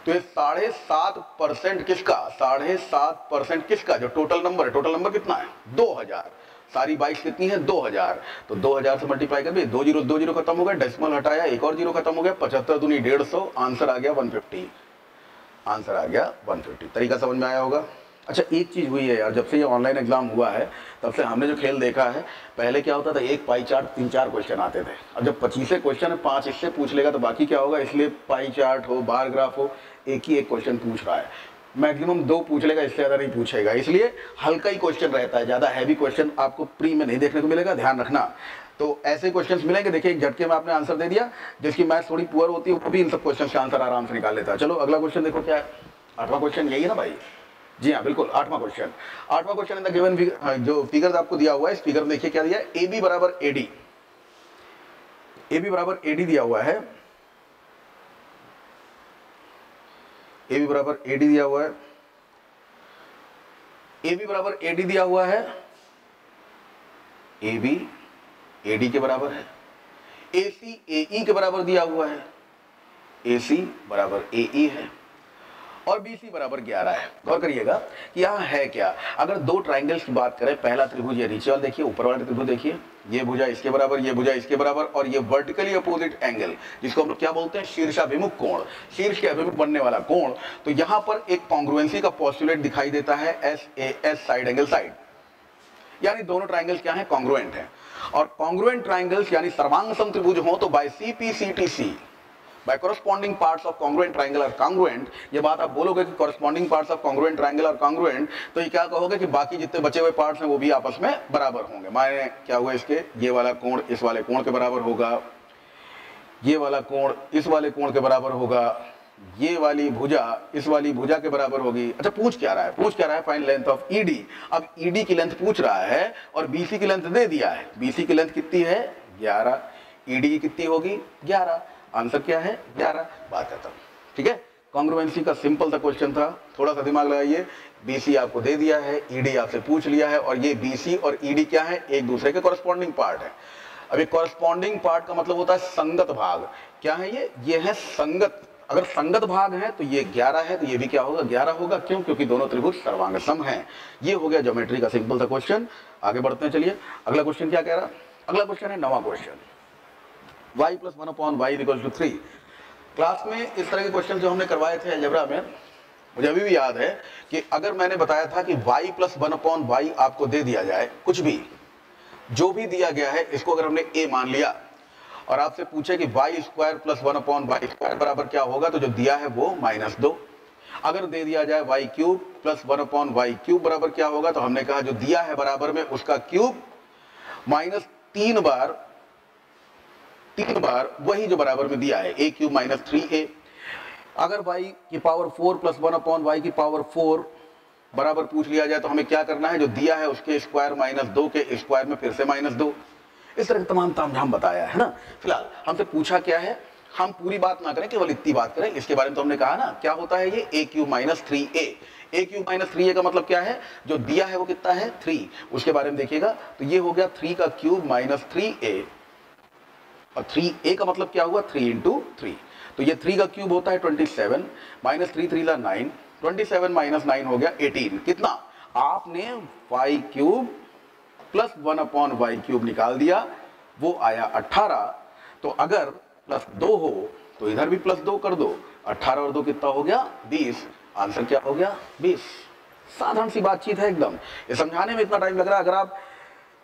तो ये 7.5% किसका, 7.5% किसका, जो टोटल नंबर है, टोटल नंबर कितना है 2000, सारी बाइक्स कितनी है 2000, तो 2000 से मल्टीप्लाई कर दिए, 2 जीरो खत्म हो गए, डेसिमल हटाया, एक और जीरो खत्म हो गया, 75 दूनी 150, आंसर आ गया 150, आंसर आ गया 150। तरीका समझ में आया होगा। अच्छा एक चीज़ हुई है यार, जब से ये ऑनलाइन एग्जाम हुआ है तब से हमने जो खेल देखा है, पहले क्या होता था, एक पाई चार्ट 3-4 क्वेश्चन आते थे, अब जब 25 क्वेश्चन है 5 इससे पूछ लेगा तो बाकी क्या होगा, इसलिए पाई चार्ट हो बार ग्राफ हो, एक ही एक क्वेश्चन पूछ रहा है, मैक्सिमम 2 पूछ लेगा, इससे ज़्यादा नहीं पूछेगा, इसलिए हल्का ही क्वेश्चन रहता है, ज़्यादा हैवी क्वेश्चन आपको प्री में नहीं देखने को मिलेगा, ध्यान रखना। तो ऐसे क्वेश्चंस मिलेंगे, देखिए एक झटके में आपने आंसर दे दिया, जिसकी मैथ्स थोड़ी पुअर होती है वो भी इन सब क्वेश्चन का आंसर आराम से निकाल लेता है। चलो अगला क्वेश्चन देखो क्या है, 8वां क्वेश्चन यही है ना भाई, जी हाँ बिल्कुल 8वां क्वेश्चन। 8वां क्वेश्चन इन द गिवन जो फिगर्स आपको दिया हुआ है, इस फिगर में देखिए क्या दिया है, ए बी बराबर ए डी, ए बी बराबर ए डी दिया हुआ है, ए बी बराबर ए डी दिया हुआ है, ए बी बराबर ए डी दिया हुआ है, ए बी ए डी के बराबर है, ए सी ए ई के बराबर दिया हुआ है, ए सी बराबर ए ई है, और बी सी बराबर 11 है। गौर करिएगा कि यहाँ है क्या, अगर 2 ट्राइंगल्स की बात करें, पहला त्रिभुज ये नीचे वाला देखिए, ऊपर वाला त्रिभुज देखिए, ये भुजा इसके बराबर, ये भुजा इसके बराबर, और ये वर्टिकली अपोजिट एंगल जिसको हम लोग क्या बोलते हैं, शीर्षाभिमुख कोण, शीर्ष के अभिमुख बनने वाला कोण, तो यहाँ पर एक कॉन्ग्रुएंसी का पोस्टुलेट दिखाई देता है, S A S, side angle side, यानी दोनों ट्राइंगल्स क्या है, कॉन्ग्रुएंट है। और कॉन्ग्रुएंट ट्राइंगल्स यानी सर्वांग सम त्रिभुज हो तो by C P C T C, by corresponding parts of congruent triangle are congruent, ये बात आप बोलोगे कि corresponding parts of congruent triangle are congruent, तो ये क्या कहोगे कि बाकी जितने बचे हुए पार्ट्स हैं वो भी आपस में बराबर होंगे। माने क्या हुआ इसके, ये वाला कोण इस वाले कोण के बराबर होगा, ये वाला कोण इस वाले कोण के बराबर होगा, ये वाली भुजा इस वाली भुजा के बराबर होगी। अच्छा पूछ क्या रहा है, पूछ क्या रहा है, फाइंड लेंथ ऑफ ईडी। अब ईडी की लेंथ पूछ रहा है और बीसी की लेंथ दे दिया है, बीसी की लेंथ कितनी है 11, ईडी की कितनी होगी 11, आंसर क्या है 11, बात खत्म। ठीक है, कॉन्ग्रुएंसी का सिंपल सा क्वेश्चन था, थोड़ा सा दिमाग लगाइए। बीसी आपको दे दिया है, ईडी आपसे पूछ लिया है, और ये बीसी और ईडी क्या है, एक दूसरे के कॉरस्पॉन्डिंग पार्ट है। अब ये कॉरस्पॉन्डिंग पार्ट का मतलब होता है संगत भाग। क्या है ये है संगत। अगर संगत भाग है तो ये 11 है, तो ये भी क्या होगा 11 होगा। क्यों? क्योंकि दोनों त्रिभुज सर्वांग सम हैं। ये हो गया ज्योमेट्री का सिंपल सा क्वेश्चन। आगे बढ़ते हैं, चलिए अगला क्वेश्चन क्या कह रहा। अगला क्वेश्चन है 9वां क्वेश्चन, y + 1/y = 3। क्लास में इस तरह के क्वेश्चन जो हमने करवाए थे अलजेब्रा में, मुझे अभी भी याद है कि अगर मैंने बताया था कि y + 1/y आपको दे दिया जाए, कुछ भी जो भी दिया गया है इसको अगर हमने a मान लिया और आपसे पूछे कि y² + 1/y² बराबर क्या होगा, तो जो दिया है वो -2। अगर दे दिया जाए y³ + 1/y³ बराबर क्या होगा, तो हमने कहा जो दिया है बराबर में उसका क्यूब माइनस 3 बार वही जो बराबर में दिया है, a³ - 3a। अगर y⁴ + 1/y⁴ बराबर पूछ लिया जाए तो हमें क्या करना है, जो दिया है उसके स्क्वायर -2 के स्क्वायर में फिर से -2। इस तरह के तमाम तामझाम बताया है ना। फिलहाल हमसे पूछा क्या है, हम पूरी बात ना करें, केवल इतनी बात करें। इसके बारे में तो हमने कहा ना, क्या होता है ये a cube minus 3a। a cube minus 3a का मतलब क्या है, जो दिया है वो कितना है 3, उसके बारे में देखिएगा। तो ये हो गया 3 का क्यूब माइनस 3a, और 3a का मतलब क्या हुआ 3 इंटू 3। तो ये 3 का क्यूब होता है 27, माइनस 3 3 9, 27 माइनस 9 हो गया 18। कितना, आपने y cube plus 1 upon y cube निकाल दिया, वो आया 18। तो अगर प्लस 2 हो तो इधर भी प्लस 2 कर दो, 18 और 2 कितना हो गया 20। आंसर क्या हो गया 20। साधारण सी बातचीत है एकदम, ये समझाने में इतना टाइम लग रहा है। अगर आप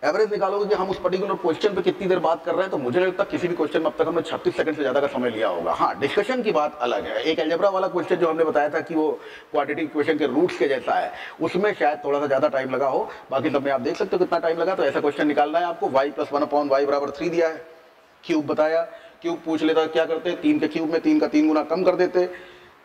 एवरेज निकालोगे कि हम उस पर्टिकुलर क्वेश्चन पे कितनी देर बात कर रहे हैं, तो मुझे लगता है किसी भी क्वेश्चन में अब तक हमने 36 सेकंड से ज्यादा का समय लिया होगा। हाँ, डिस्कशन की बात अलग है। एक अलजेब्रा वाला क्वेश्चन जो हमने बताया था कि वो क्वाड्रेटिक इक्वेशन के रूट्स के जैसा है, उसमें शायद थोड़ा सा ज्यादा टाइम लगा हो। बाकी सब में आप देख सकते हो कितना टाइम लगा। तो ऐसा क्वेश्चन निकालना है आपको, y प्लस 1 अपॉन वाई बराबर 3 दिया है, क्यूब बताया। क्यूब पूछ लेता क्या करते, 3 के क्यूब में 3 का 3 गुना कम कर देते।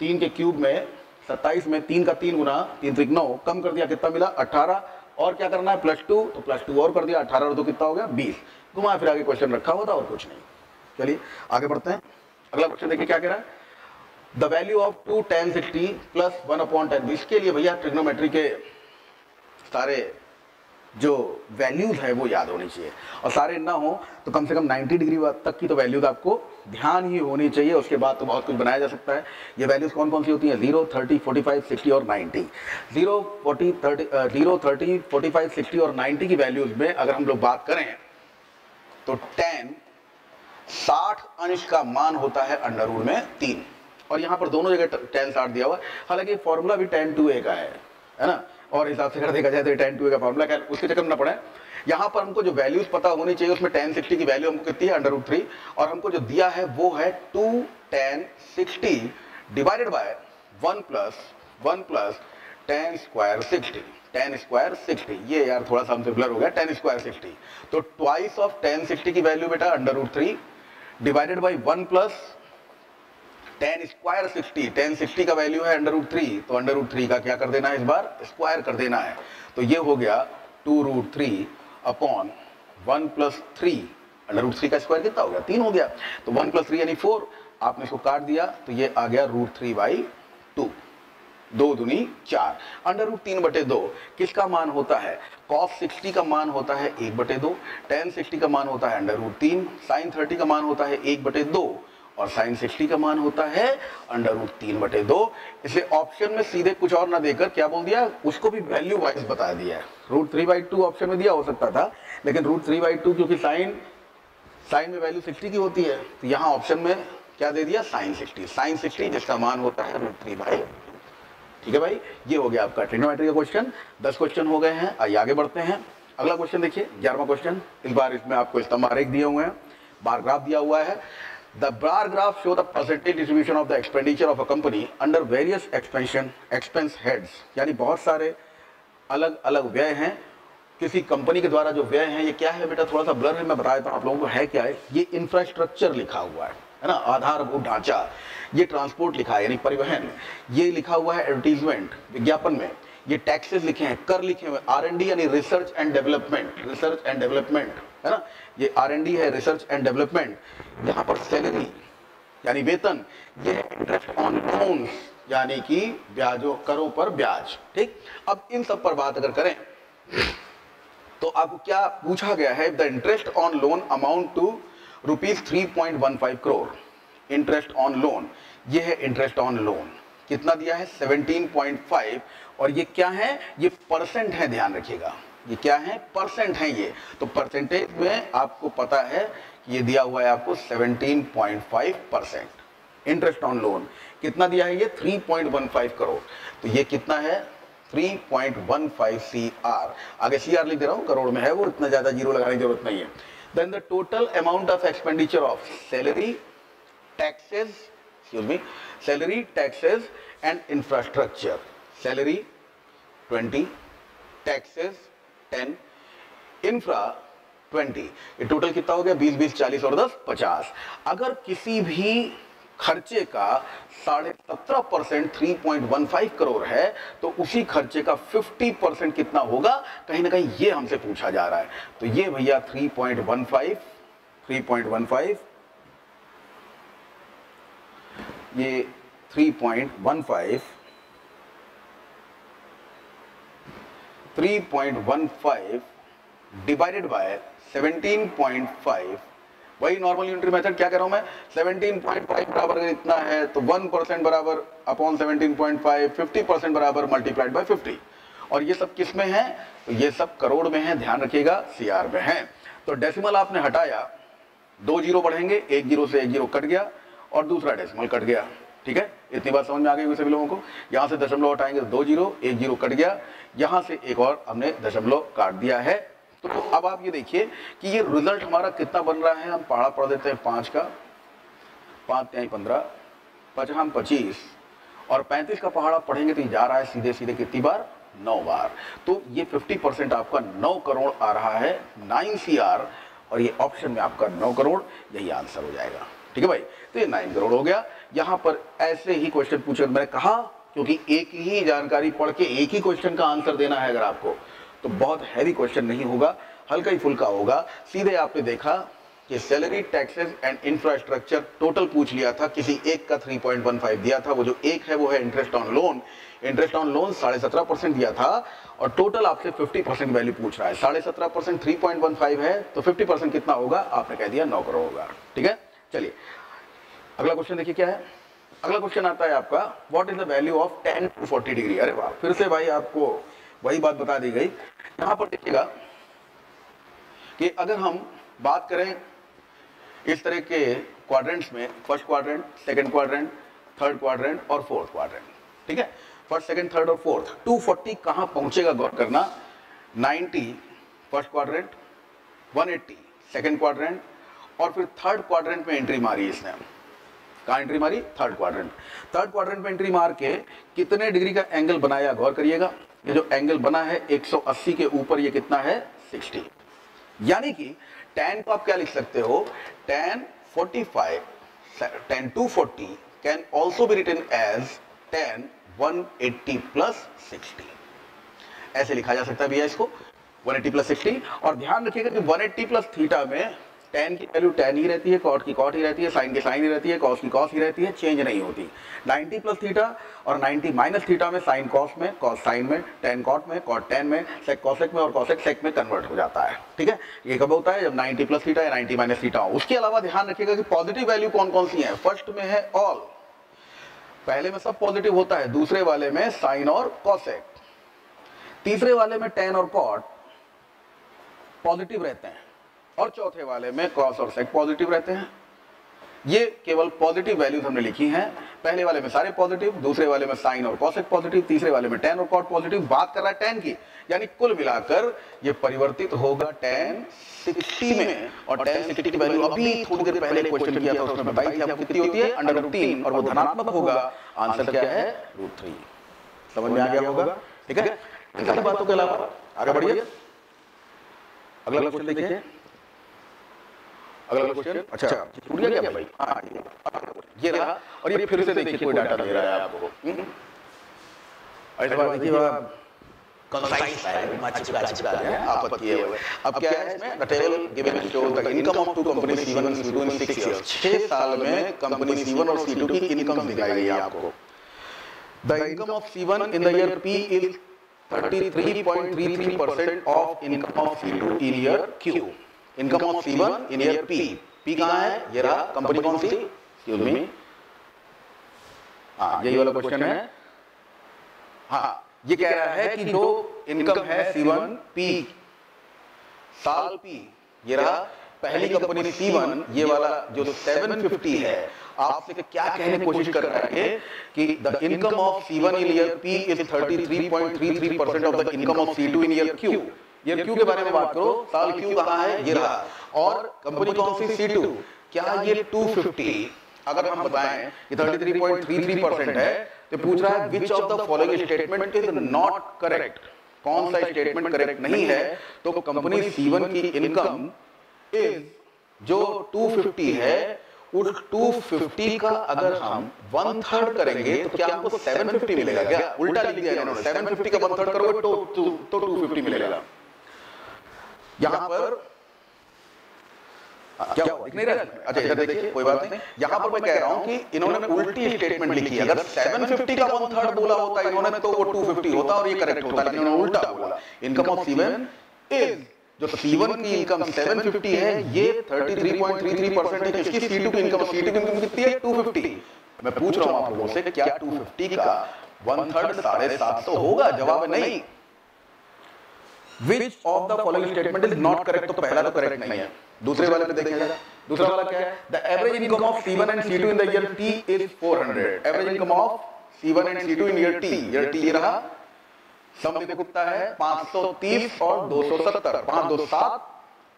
3 के क्यूब में 27 में 3 का 3 गुना 3 त्रिक 9 कम कर दिया, कितना मिला 18। और क्या करना है प्लस 2, तो प्लस 2 और कर दिया, 18 और 2 कितना हो गया 20। घुमा फिर आगे क्वेश्चन रखा हुआ था और कुछ नहीं। चलिए आगे बढ़ते हैं। अगला क्वेश्चन देखिए क्या कह रहा है, the value of 2 tan 60 plus 1 upon 10। इसके लिए भैया ट्रिग्नोमेट्री के सारे जो वैल्यूज है वो याद होनी चाहिए, और सारे ना हो तो कम से कम 90 डिग्री तक की तो वैल्यूज आपको ध्यान ही होनी चाहिए। उसके बाद तो बहुत कुछ बनाया जा सकता है। ये वैल्यूज कौन कौन सी होती हैं, 0, 30, 45, 60 और 90। 0, 30, 45, 60 और 90 की वैल्यूज में अगर हम लोग बात करें तो tan 60 अंश का मान होता है अंडर रूट में 3, और यहाँ पर दोनों जगह tan 60 दिया हुआ है। हालांकि फॉर्मूला भी tan 2a का है ना, और हिसाब से अगर देखा जाए तो tan 2a का फॉर्मूला क्या है, उसके चक्कर में ना पड़े। यहाँ पर हमको जो वैल्यूज पता होनी चाहिए, उसमें tan 60 की वैल्यू हमको कितनी है अंडर रूट 3, और हमको जो दिया है वो है 2 tan 60 divided by 1 plus tan square 60। tan square 60, ये यार थोड़ा सा हमसे ब्लर हो गया, tan स्क्वायर 60। तो ट्वाइस ऑफ tan 60 की वैल्यू बेटा under root 3 divided by 1 plus tan square 60। tan 60 का वैल्यू है अंडर रूट 3, तो अंडर रूट 3 का क्या कर देना है, इस बार स्क्वायर कर देना है। तो ये हो गया 2 root 3 upon 1 plus 3। Under root 3 का स्क्वायर कितना हो गया 3 हो गया, तो 1 प्लस 3 यानी 4। आपने इसको काट दिया तो ये आ गया रूट 3 बाई 2, 2 दूनी 4। अंडर रूट 3 बटे 2 किसका मान होता है, cos 60 का मान होता है 1 बटे 2, tan 60 का मान होता है अंडर रूट 3, sin 30 का मान होता है 1 बटे 2, और sin 60 का मान होता है अंडर रूट 3 बटे 2। इसे ऑप्शन में सीधे कुछ और ना देकर क्या बोल दिया, उसको भी वैल्यू वाइज बता दिया है। रूट 3 बाई 2 ऑप्शन में दिया हो सकता था, लेकिन रूट 3 बाई 2 क्योंकि साइन में वैल्यू 60 की होती है, तो यहाँ ऑप्शन में क्या दे दिया sin 60 जिसका मान होता है रूट 3 बाई। ठीक है भाई, ये हो गया आपका ट्रिग्नोमेट्री का क्वेश्चन। 10 क्वेश्चन हो गए हैं, आइए आगे बढ़ते हैं। अगला क्वेश्चन देखिए 11वां क्वेश्चन। इस बार इसमें आपको स्तंभ आरेख दिए हुए हैं, बार ग्राफ दिया हुआ है। The bar graph show the percentage distribution of the expenditure of a company under various expense heads. यानी बहुत सारे अलग अलग व्यय हैं किसी कंपनी के द्वारा। जो व्यय है ये क्या है बेटा, थोड़ा सा ब्लर है, मैं बता देता हूँ आप लोगों को है क्या है। ये इंफ्रास्ट्रक्चर लिखा हुआ है ना, आधारभूत ढांचा। ये ट्रांसपोर्ट लिखा है यानी परिवहन। ये लिखा हुआ है एडवर्टीजमेंट, विज्ञापन में। ये टैक्सेस लिखे हैं, कर लिखे हुए, R&D यानी रिसर्च एंड डेवलपमेंट है ना, ये R&D है, रिसर्च एंड डेवलपमेंट। यहाँ पर सैलरी यानी वेतन, ये इंटरेस्ट ऑन लोन्स यानी कि ब्याजों, करों पर ब्याज। ठीक, अब इन सब पर बात अगर करें तो आपको क्या पूछा गया है, the interest on loan amount to ₹3.15 crore. Interest on loan, ये है इंटरेस्ट ऑन लोन, कितना दिया है 17.5, और ये क्या है, ये परसेंट है, ध्यान रखिएगा ये क्या है, परसेंट है ये। तो परसेंटेज में आपको पता है कि ये दिया हुआ है आपको 17.5%। इंटरेस्ट ऑन लोन कितना दिया है, ये 3.15 करोड़। तो ये कितना है 3.15 CR। आगे CR लिख दे रहा हूं, करोड़ में है वो, इतना ज्यादा जीरो लगाने की जरूरत नहीं है। Then the total amount of expenditure of salary, taxes and infrastructure. Salary 20, taxes 10, infra 20। ये टोटल कितना हो गया 20, 20, 40 और 10, 50। अगर किसी भी खर्चे का 17.5% 3.15 करोड़ है, तो उसी खर्चे का 50% कितना होगा, कहीं ना कहीं ये हमसे पूछा जा रहा है। तो ये भैया 3.15 ये 3.15 डिवाइडेड बाय 17.5, वही नॉर्मल यूनिटरी मेथड। क्या कह रहा हूं मैं, 17.5 बराबर अगर इतना है तो 1% बराबर अपॉन 17.5, 50% बराबर मल्टीप्लाइड बाय 50। और ये सब किस में है, तो ये सब करोड़ में है, ध्यान रखिएगा, सीआर में है। तो डेसिमल आपने हटाया, 2 जीरो बढ़ेंगे, 1 जीरो से 1 जीरो कट गया और दूसरा डेसिमल कट गया। ठीक है, इतनी बात समझ में आ गई होगी सभी लोगों को। यहां से दशमलव हटाएंगे तो 2 जीरो, 1 जीरो कट गया, यहां से एक और हमने दशमलव काट दिया है। तो अब आप ये देखिए कि ये रिजल्ट हमारा कितना बन रहा है। हम पहाड़ा पढ़ देते हैं 5 का, 5 तिहाई 15, 5 हम 25 और 35 का पहाड़ा पढ़ेंगे तो ये जा रहा है सीधे सीधे कितनी बार, 9 बार। तो ये 50% आपका 9 करोड़ आ रहा है, 9 CR, और ये ऑप्शन में आपका 9 करोड़, यही आंसर हो जाएगा। ठीक है भाई, तो ये 9 करोड़ हो गया। यहां पर ऐसे ही क्वेश्चन पूछे, मैंने कहा क्योंकि एक ही जानकारी पढ़ के एक ही क्वेश्चन का आंसर देना है अगर आपको, तो बहुत हैवी क्वेश्चन नहीं होगा, हल्का ही फुल्का होगा। सीधे आपने देखा कि salary, taxes and infrastructure total पूछ लिया था, किसी एक का 3.15 दिया था, वो जो एक है वो है interest on loan. Interest on loan 17.5% दिया था और टोटल आपसे 50% वैल्यू पूछ रहा है। 17.5% 3.15 है तो 50% कितना होगा, आपने कह दिया 9 करोड़ होगा। ठीक है, चलिए अगला क्वेश्चन देखिए क्या है। अगला क्वेश्चन आता है आपका, what is the value of tan to 40 degree. अरे वाह, फिर से भाई आपको वही बात बता दी गई। यहां पर देखिएगा कि अगर हम बात करें इस तरह के क्वाड्रेंट्स में, first quadrant, second quadrant, third quadrant और फोर्थ क्वाड्रेंट। ठीक है, फर्स्ट, सेकंड, थर्ड और फोर्थ, 240 कहां पहुंचेगा गौर करना। 90 फर्स्ट क्वाड्रेंट, 180 सेकंड क्वाड्रेंट और फिर थर्ड क्वाड्रेंट में एंट्री मारी इसने। कहां एंट्री मारी, थर्ड क्वाड्रेंट। थर्ड क्वाड्रेंट में एंट्री मार के कितने डिग्री का एंगल बनाया, गौर करिएगा। ये जो एंगल बना है 180 के ऊपर, ये कितना है, 60। यानी कि tan को आप क्या लिख सकते हो, tan 45, tan 240 can also be written as tan 180 plus 60। ऐसे लिखा जा सकता है भैया इसको, 180 प्लस 60। और ध्यान रखिएगा कि 180 प्लस थीटा में tan की वैल्यू tan ही रहती है, cot की cot ही रहती है, sin की sin ही रहती है, cos की cos ही रहती है, चेंज नहीं होती। 90 प्लस थीटा और 90 माइनस थीटा में sin cos में, cos sin में, tan cot में, cot tan में, sec cosec में और cosec sec में कन्वर्ट हो जाता है। ठीक है, ये कब होता है, जब 90 प्लस थीटा या 90 माइनस थीटा हो। उसके अलावा ध्यान रखिएगा कि पॉजिटिव वैल्यू कौन कौन सी है। फर्स्ट में है ऑल, पहले में सब पॉजिटिव होता है, दूसरे वाले में साइन और कॉसेक, तीसरे वाले में tan और cot पॉजिटिव रहते हैं और चौथे वाले में cos और sec पॉजिटिव रहते हैं। ये केवल पॉजिटिव वैल्यूज हमने लिखी हैं। पहले वाले में सारे पॉजिटिव, दूसरे वाले में साइन और cosec पॉजिटिव, तीसरे वाले में tan और cot पॉजिटिव। बात कर रहा है tan की, यानी कुल मिलाकर ये परिवर्तित होगा tan 60 में। और tan 60 की वैल्यू अभी थोड़ी देर पहले क्वेश्चन किया था उसमें बताई थी आपको, कितनी होती है, √3, और वो धनात्मक होगा। आंसर क्या है, √3। समझ में आ गया होगा। ठीक है, इन बातों के अलावा आगे बढ़िए। अगला क्वेश्चन देखिए, अगला क्वेश्चन, अच्छा छूट गया क्या भाई, हाँ ये रहा। और ये फिर से देखिए कोई डाटा दे रहा है आपको, ऐसा बात देखिए, कंसाइज है, आपत्ति है। अब क्या है इसमें, the table given shows the income of two companies C1 and C2 in 6 years। 6 साल में कंपनी C1 और C2 की इनकम दिखाई गई है आपको। The income of C1 in the year P is 33.33% of income of C2 in year Q। Income of C1 in year P, P कहां है, ये रहा। कंपनी कौन सी, एक्सक्यूज मी, हाँ यही वाला क्वेश्चन है। हाँ, ये कह रहा है कि जो इनकम है C1 P साल P, ये रहा पहली कंपनी C1, ये वाला जो 750 है। आपसे क्या कहने की कोशिश कर रहा है कि the income of C1 in year P is 33.33% of the income of C2 in year Q। Year Q के बारे में बात करो, साल Q कहां है, ये रहा। और कंपनी कौन सी, C2, क्या ये 250 अगर हम बताएं कि 33.33% है तो पूछ रहा है which of the following statement is not correct. कौन सा स्टेटमेंट करेक्ट नहीं है, तो कंपनी C1 की इनकम इज जो 250 है, उस 250 का अगर हम 1/3 करेंगे तो क्या हमको 750 मिलेगा क्या, उल्टा लिख दिया इन्होंने, 750 का 1/3 करोगे तो 250 मिलेगा। यहां पर क्या हुआ दिख नहीं रहा है? अच्छा इधर देखिए, कोई बात नहीं। यहाँ पर मैं कह रहा हूँ कि इन्होंने उल्टी स्टेटमेंट लिखी है। अगर 750 का 1/3 बोला होता इन्होंने तो वो 250 होता और ये करेक्ट होता, लेकिन इन्होंने उल्टा बोला। इनकम ऑफ C1 इज, जो C1 की इनकम 750 है, ये 33.33% है। किसकी? C2 की इनकम। C2 की इनकम कितनी है? 250। मैं पूछ रहा हूँ आप लोगों से, क्या 250 का 1/3 750 होगा? जवाब है नहीं। Which of the following statement is not correct? तो पहला तो करेक्ट नहीं है। दूसरे वाले पे देखिएगा, दूसरा वाला क्या है? The average income of C1 and C2 in the year T is 400. Average income of C1 and C2 in year T, year T ये रहा। सम देखो कितना है? 530 और 270। 5 2 7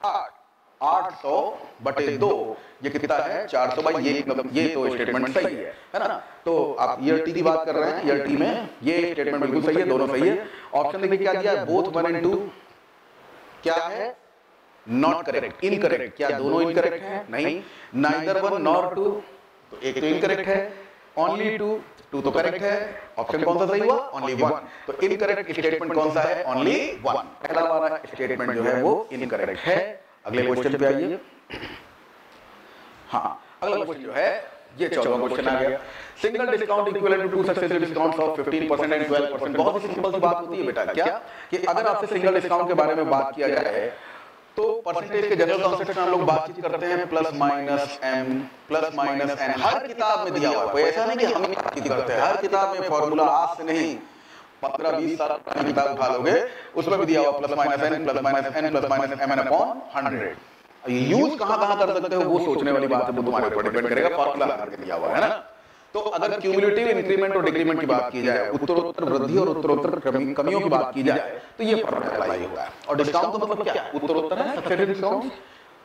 8, 800 बटे 2, ये कितना है? 400। भाई ये तो स्टेटमेंट सही है ना? तो आप ईयर टी की बात कर रहे हैं, ईयर टी में ये स्टेटमेंट बिल्कुल सही है, दोनों सही है। ऑप्शन देखिए क्या दिया है? बोथ 1 and 2 क्या है? Not correct, incorrect. क्या दोनों इनकरेक्ट है? नहीं। नाइदर 1 नॉर 2, तो एक तो इनकरेक्ट है। ओनली 2 तो करेक्ट है। ऑप्शन कौन सा सही हुआ? ओनली 1। तो इनकरेक्ट स्टेटमेंट कौन सा है? ओनली 1। पहला वाला स्टेटमेंट जो है वो इनकरेक्ट है। अगले क्वेश्चन पे आइए। हाँ, अगला क्वेश्चन जो है ये 14वां क्वेश्चन आ गया। Single discount equivalent two successive discounts of 15% and 12%। बहुत ही सिंपल सी बात होती है बेटा, क्या कि अगर आपसे सिंगल डिस्काउंट के बारे में बात किया जाए तो परसेंटेज के जनरल कॉन्सेप्ट में हम लोग बातचीत करते हैं plus minus M, plus minus N. हर किताब में दिया हुआ है, ऐसा नहीं कि हम ही बातचीत करते हैं। हर किताब में फॉर्मूला आज से नहीं 15-20 साल पुरानी किताब उठा लोगे, उसमें भी दिया हुआ plus minus n plus minus n plus minus m n upon 100। Use कहां कर सकते हो वो सोचने वाली बात है, वो तुम्हारे ऊपर डिपेंड करेगा। फॉर्मूला करके दिया हुआ है ना। तो अगर क्यूमुलेटिव इंक्रीमेंट और डिक्रीमेंट की बात की जाए, उत्तरोत्तर वृद्धि और उत्तरोत्तर कमियों की बात की जाए, तो ये फॉर्मूला अप्लाई होगा। और डिस्काउंट तो मतलब क्या? उत्तरोत्तर है सक्सेसिव डिस्काउंट।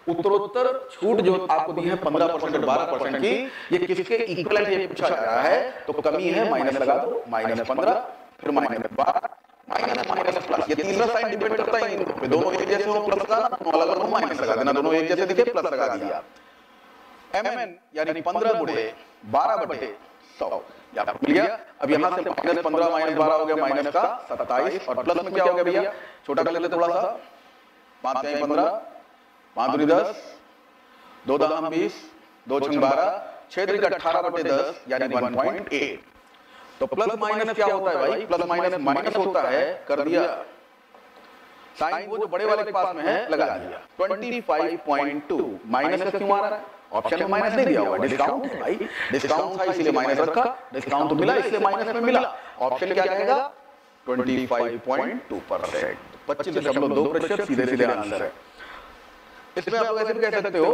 उत्तरोत्तर छूट जो आपको दी है 15% और 12% की, ये किसके इक्विवेलेंट ये पूछा जा रहा है। तो कमी है, माइनस लगा दो, -15 फिर -12 माइनस प्लस। ये तीसरा साइन डिपेंड करता है इन पे, दोनों एक जैसे हो प्लस लगाना, दोनों अलग हो माइनस लगा देना, दोनों एक जैसे दिखे प्लस लगा दिया। mn यानी 15 गुणे 12 बटे 100 मिल गया। अब यहाँ से -15 -12 हो गया, माइनस का 27 और प्लस में क्या हो गया भैया? छोटा कर लेते थोड़ा सा, 5 × 15 5 × 10 2 × 20 2 × 12 6 × 18 बटे 10 यानी 1.8। तो प्लस माइनस क्या होता है भाई? प्लस माइनस माइनस होता है, कर दिया साइन वो जो बड़े वाले के पास में है लगा दिया। 25.2 माइनस का क्यों आ रहा है? ऑप्शन में माइनस नहीं दिया हुआ, डिस्काउंट है भाई। डिस्काउंट था इसीलिए माइनस रखा, डिस्काउंट तो मिला इसलिए माइनस में मिला। ऑप्शन क्या कहेगा? 25.2%, 25.2% सीधे सीधे आंसर है। इसमें आप लोग ऐसे भी कह सकते हो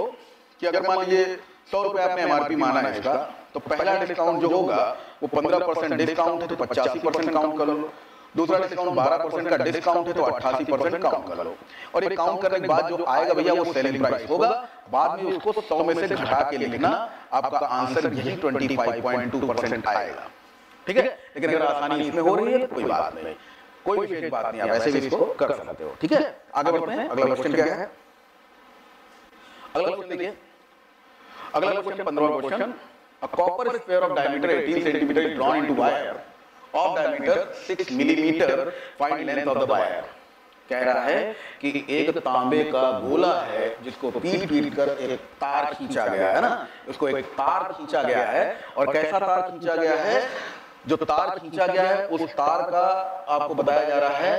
कि अगर मान लीजिए 100 रुपए आपने एमआरपी माना है इसका, तो पहला डिस्काउंट जो होगा वो 15% डिस्काउंट है तो 85% काउंट कर लो। दूसरा डिस्काउंट 12% का डिस्काउंट है तो 88% काउंट कर लो। और ये काउंट करने के बाद जो आएगा भैया वो सेलिंग प्राइस होगा। बाद में उसको 100 में से घटा के लिखना, आपका आंसर यही 25.2% आएगा। ठीक है। लेकिन अगर आसानी इसमें हो रही है तो कोई बात नहीं, कोई विशेष बात नहीं, आप ऐसे भी इसको कर सकते हो। ठीक है, आगे बढ़ते हैं। अगला क्वेश्चन क्या है? अगला क्वेश्चन देखिए, अगला क्वेश्चन 15वां question. A copper sphere of diameter 18 centimetre is drawn into wire of diameter 6 millimetre, find length of the wire. कह रहा है कि एक तांबे का गोला है जिसको पीट कर एक तार खींचा गया है ना, उसको एक तार खींचा गया है। और कैसा तार खींचा गया है? जो तार खींचा गया है उस तार का आपको बताया जा रहा है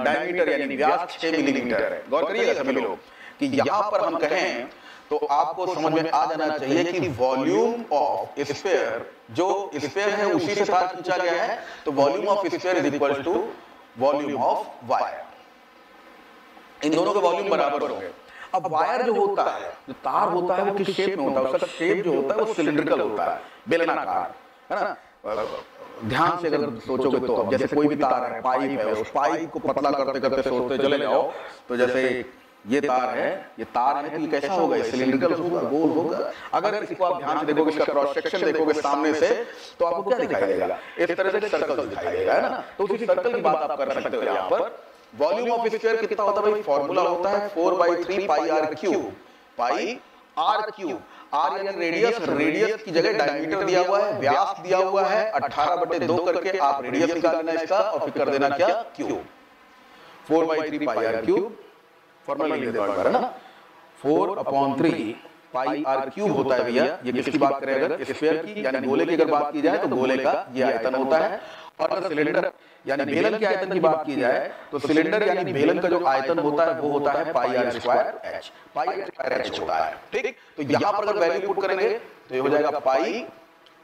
डायमीटर यानी व्यास 6 मिलीमीटर है। गौर करिएगा सभी लोग कि यहां पर हम कहें तो आपको समझ में आ जाना चाहिए कि वॉल्यूम ऑफ स्फीयर, जो स्फीयर है उसी से तार खींचा गया है, तो volume of sphere is equal to volume of wire. इन दोनों के वॉल्यूम बराबर होंगे। अब वायर जो होता है, जो तार होता है वो किस शेप में होता है? उसका शेप जो होता है वो सिलिंड्रिकल होता है, बेलनाकार, है ना। ध्यान से अगर सोचोगे तो अब जैसे कोई भी तार है, पाइप है, उस पाइप को पतला करते करते सोचते चले जाओ तो जैसे ये तार है, ये तार है तो ये कैसा होगा? सिलिंड्रिकल होगा, गोल होगा। अगर इसको आप ध्यान से देखोगे, इसका क्रॉस सेक्शन देखोगे सामने से, तो आपको क्या दिखाई देगा? इस तरह से सर्कल दिखाई देगा, है ना। तो उसी सर्कल की बात आप कर सकते हो यहाँ पर। वॉल्यूम ऑफ स्फीयर कितना होता है भाई? फॉर्मूला होता है 4/3 pi are cube, pi are cube. R यानी रेडियस, रेडियस की जगह डायमीटर दिया हुआ है, व्यास दिया हुआ है 18/2 करके आप रेडियस निकाल लेना इसका और फिर कर देना क्या? Cube. 4/3 pi are cube formula लिख देते हैं, है ना। 4/3 पाई आर क्यूब होता है भैया। ये किसकी बात करें, अगर स्फीयर की यानी गोले की अगर बात की जाए तो गोले का ये आयतन होता है। और अगर सिलेंडर यानी बेलन के आयतन की बात की जाए तो सिलेंडर यानी बेलन का जो आयतन होता है वो होता है pi R square H, pi R square H होता है। ठीक, तो यहां पर अगर वैल्यू पुट करेंगे तो ये हो जाएगा पाई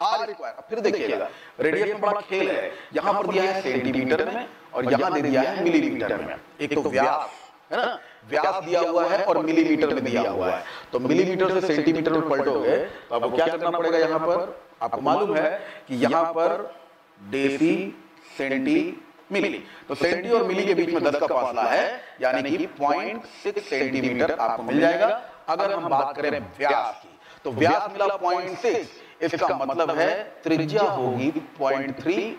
आर स्क्वायर। फिर देखिएगा रेडियस में बड़ा खेल है, यहां पर दिया है सेंटीमीटर में और यहां दे दिया है मिलीमीटर में। एक तो व्यास है ना, व्यास दिया हुआ है और मिलीमीटर में दिया हुआ है, तो मिलीमीटर से सेंटीमीटर में पलटोगे तो आपको क्या करना पड़ेगा। यहां पर आपको मालूम है कि यहां पर डेसी सेंटी मिली, तो सेंटी और मिली के बीच में 10 का फासला है, यानी कि 0.6 सेंटीमीटर आपको मिल जाएगा। अगर हम बात करें व्यास की तो व्यास मिला 0.6, इसका मतलब है त्रिज्या होगी 0.3,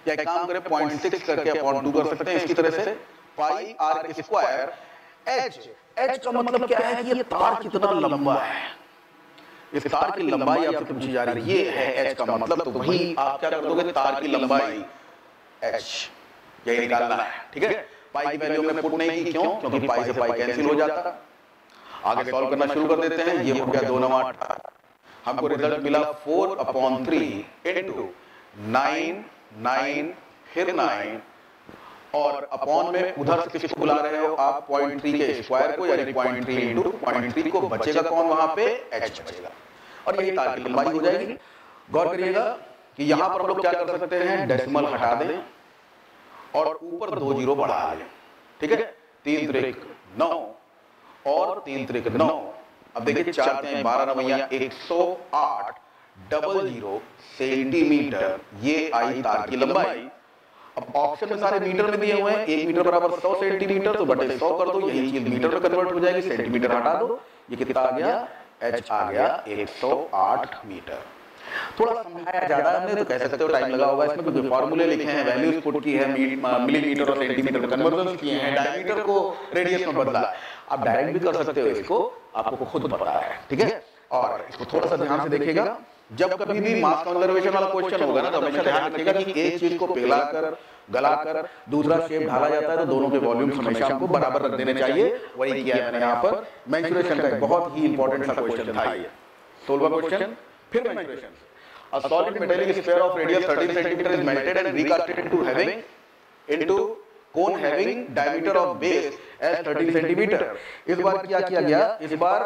या एक काम करें 0.6 करके अपॉन 2 कर सकते हैं इसकी तरह से, पाई आर स्क्वायर एच। एच का मतलब क्या है कि ये तार कितना लंबा है, इस तार की लंबाई आपसे पूछी जा रही है, ये है एच का मतलब। तो वही आप क्या कर दोगे, तार की लंबाई एच यही निकालना है। ठीक है, पाई की वैल्यू में पुट नहीं की, क्यों, क्योंकि पाई से पाई कैंसिल हो जाता। आगे सॉल्व करना शुरू कर देते हैं। ये हो गया 2 9 8, हमको रिजल्ट मिला 4/3 इंटू 9 9 फिर 9 और अपॉन में उधर से किसको बुला रहे हो आप, 0.3 के स्क्वायर को, यानी 0.3 इंटू 0.3 को, बचेगा कौन वहां पे, एच बचेगा और यही तार की लंबाई हो जाएगी। गौर करिएगा कि यहां पर हम लोग क्या कर सकते हैं, डेसिमल हटा दें और ऊपर 2 जीरो बढ़ा लें। ठीक है, 3 त्रिक 9 और 3 त्रिक 9। अब देखिए 4 से 12 9 108 00 सेंटीमीटर, ये आई तार की लंबाई। अब ऑप्शन में सारे मीटर में दिए हुए हैं, 1 मीटर बराबर 100 सेंटीमीटर, तो बटे 100 कर दो, यही चीज मीटर में कन्वर्ट हो जाएगी, सेंटीमीटर हटा दो, ये कितना आ गया, एच आ गया 108 मीटर। थोड़ा समझाया ज्यादा हमने तो कह सकते हो टाइम लगा होगा इसमें, क्योंकि फॉर्मूले लिखे हैं, वैल्यूज पुट की है, मिलीमीटर और सेंटीमीटर में कन्वर्जन किए हैं, डायमीटर को रेडियस में बदला। आप डायरेक्ट भी कर सकते हो इसको, आपको खुद पता है। ठीक है, और इसको थोड़ा सा ध्यान से देखिएगा, जब कभी भी मास कंजर्वेशन वाला क्वेश्चन होगा ना तो हमेशा ध्यान रखिएगा कि एक चीज को पिघलाकर गलाकर दूसरा शेप ढाला जाता है तो दोनों के वॉल्यूम हमेशा हमको बराबर रख देने चाहिए। वही किया मैंने यहाँ पर। मेंसुरेशन का एक बहुत ही इंपॉर्टेंट सा क्वेश्चन था ये, 16वां क्वेश्चन। फिर mensuration, a solid metallic sphere of radius 13 cm is melted and recasted into cone having diameter of base as 13 cm। इस बार क्या किया गया, इस बार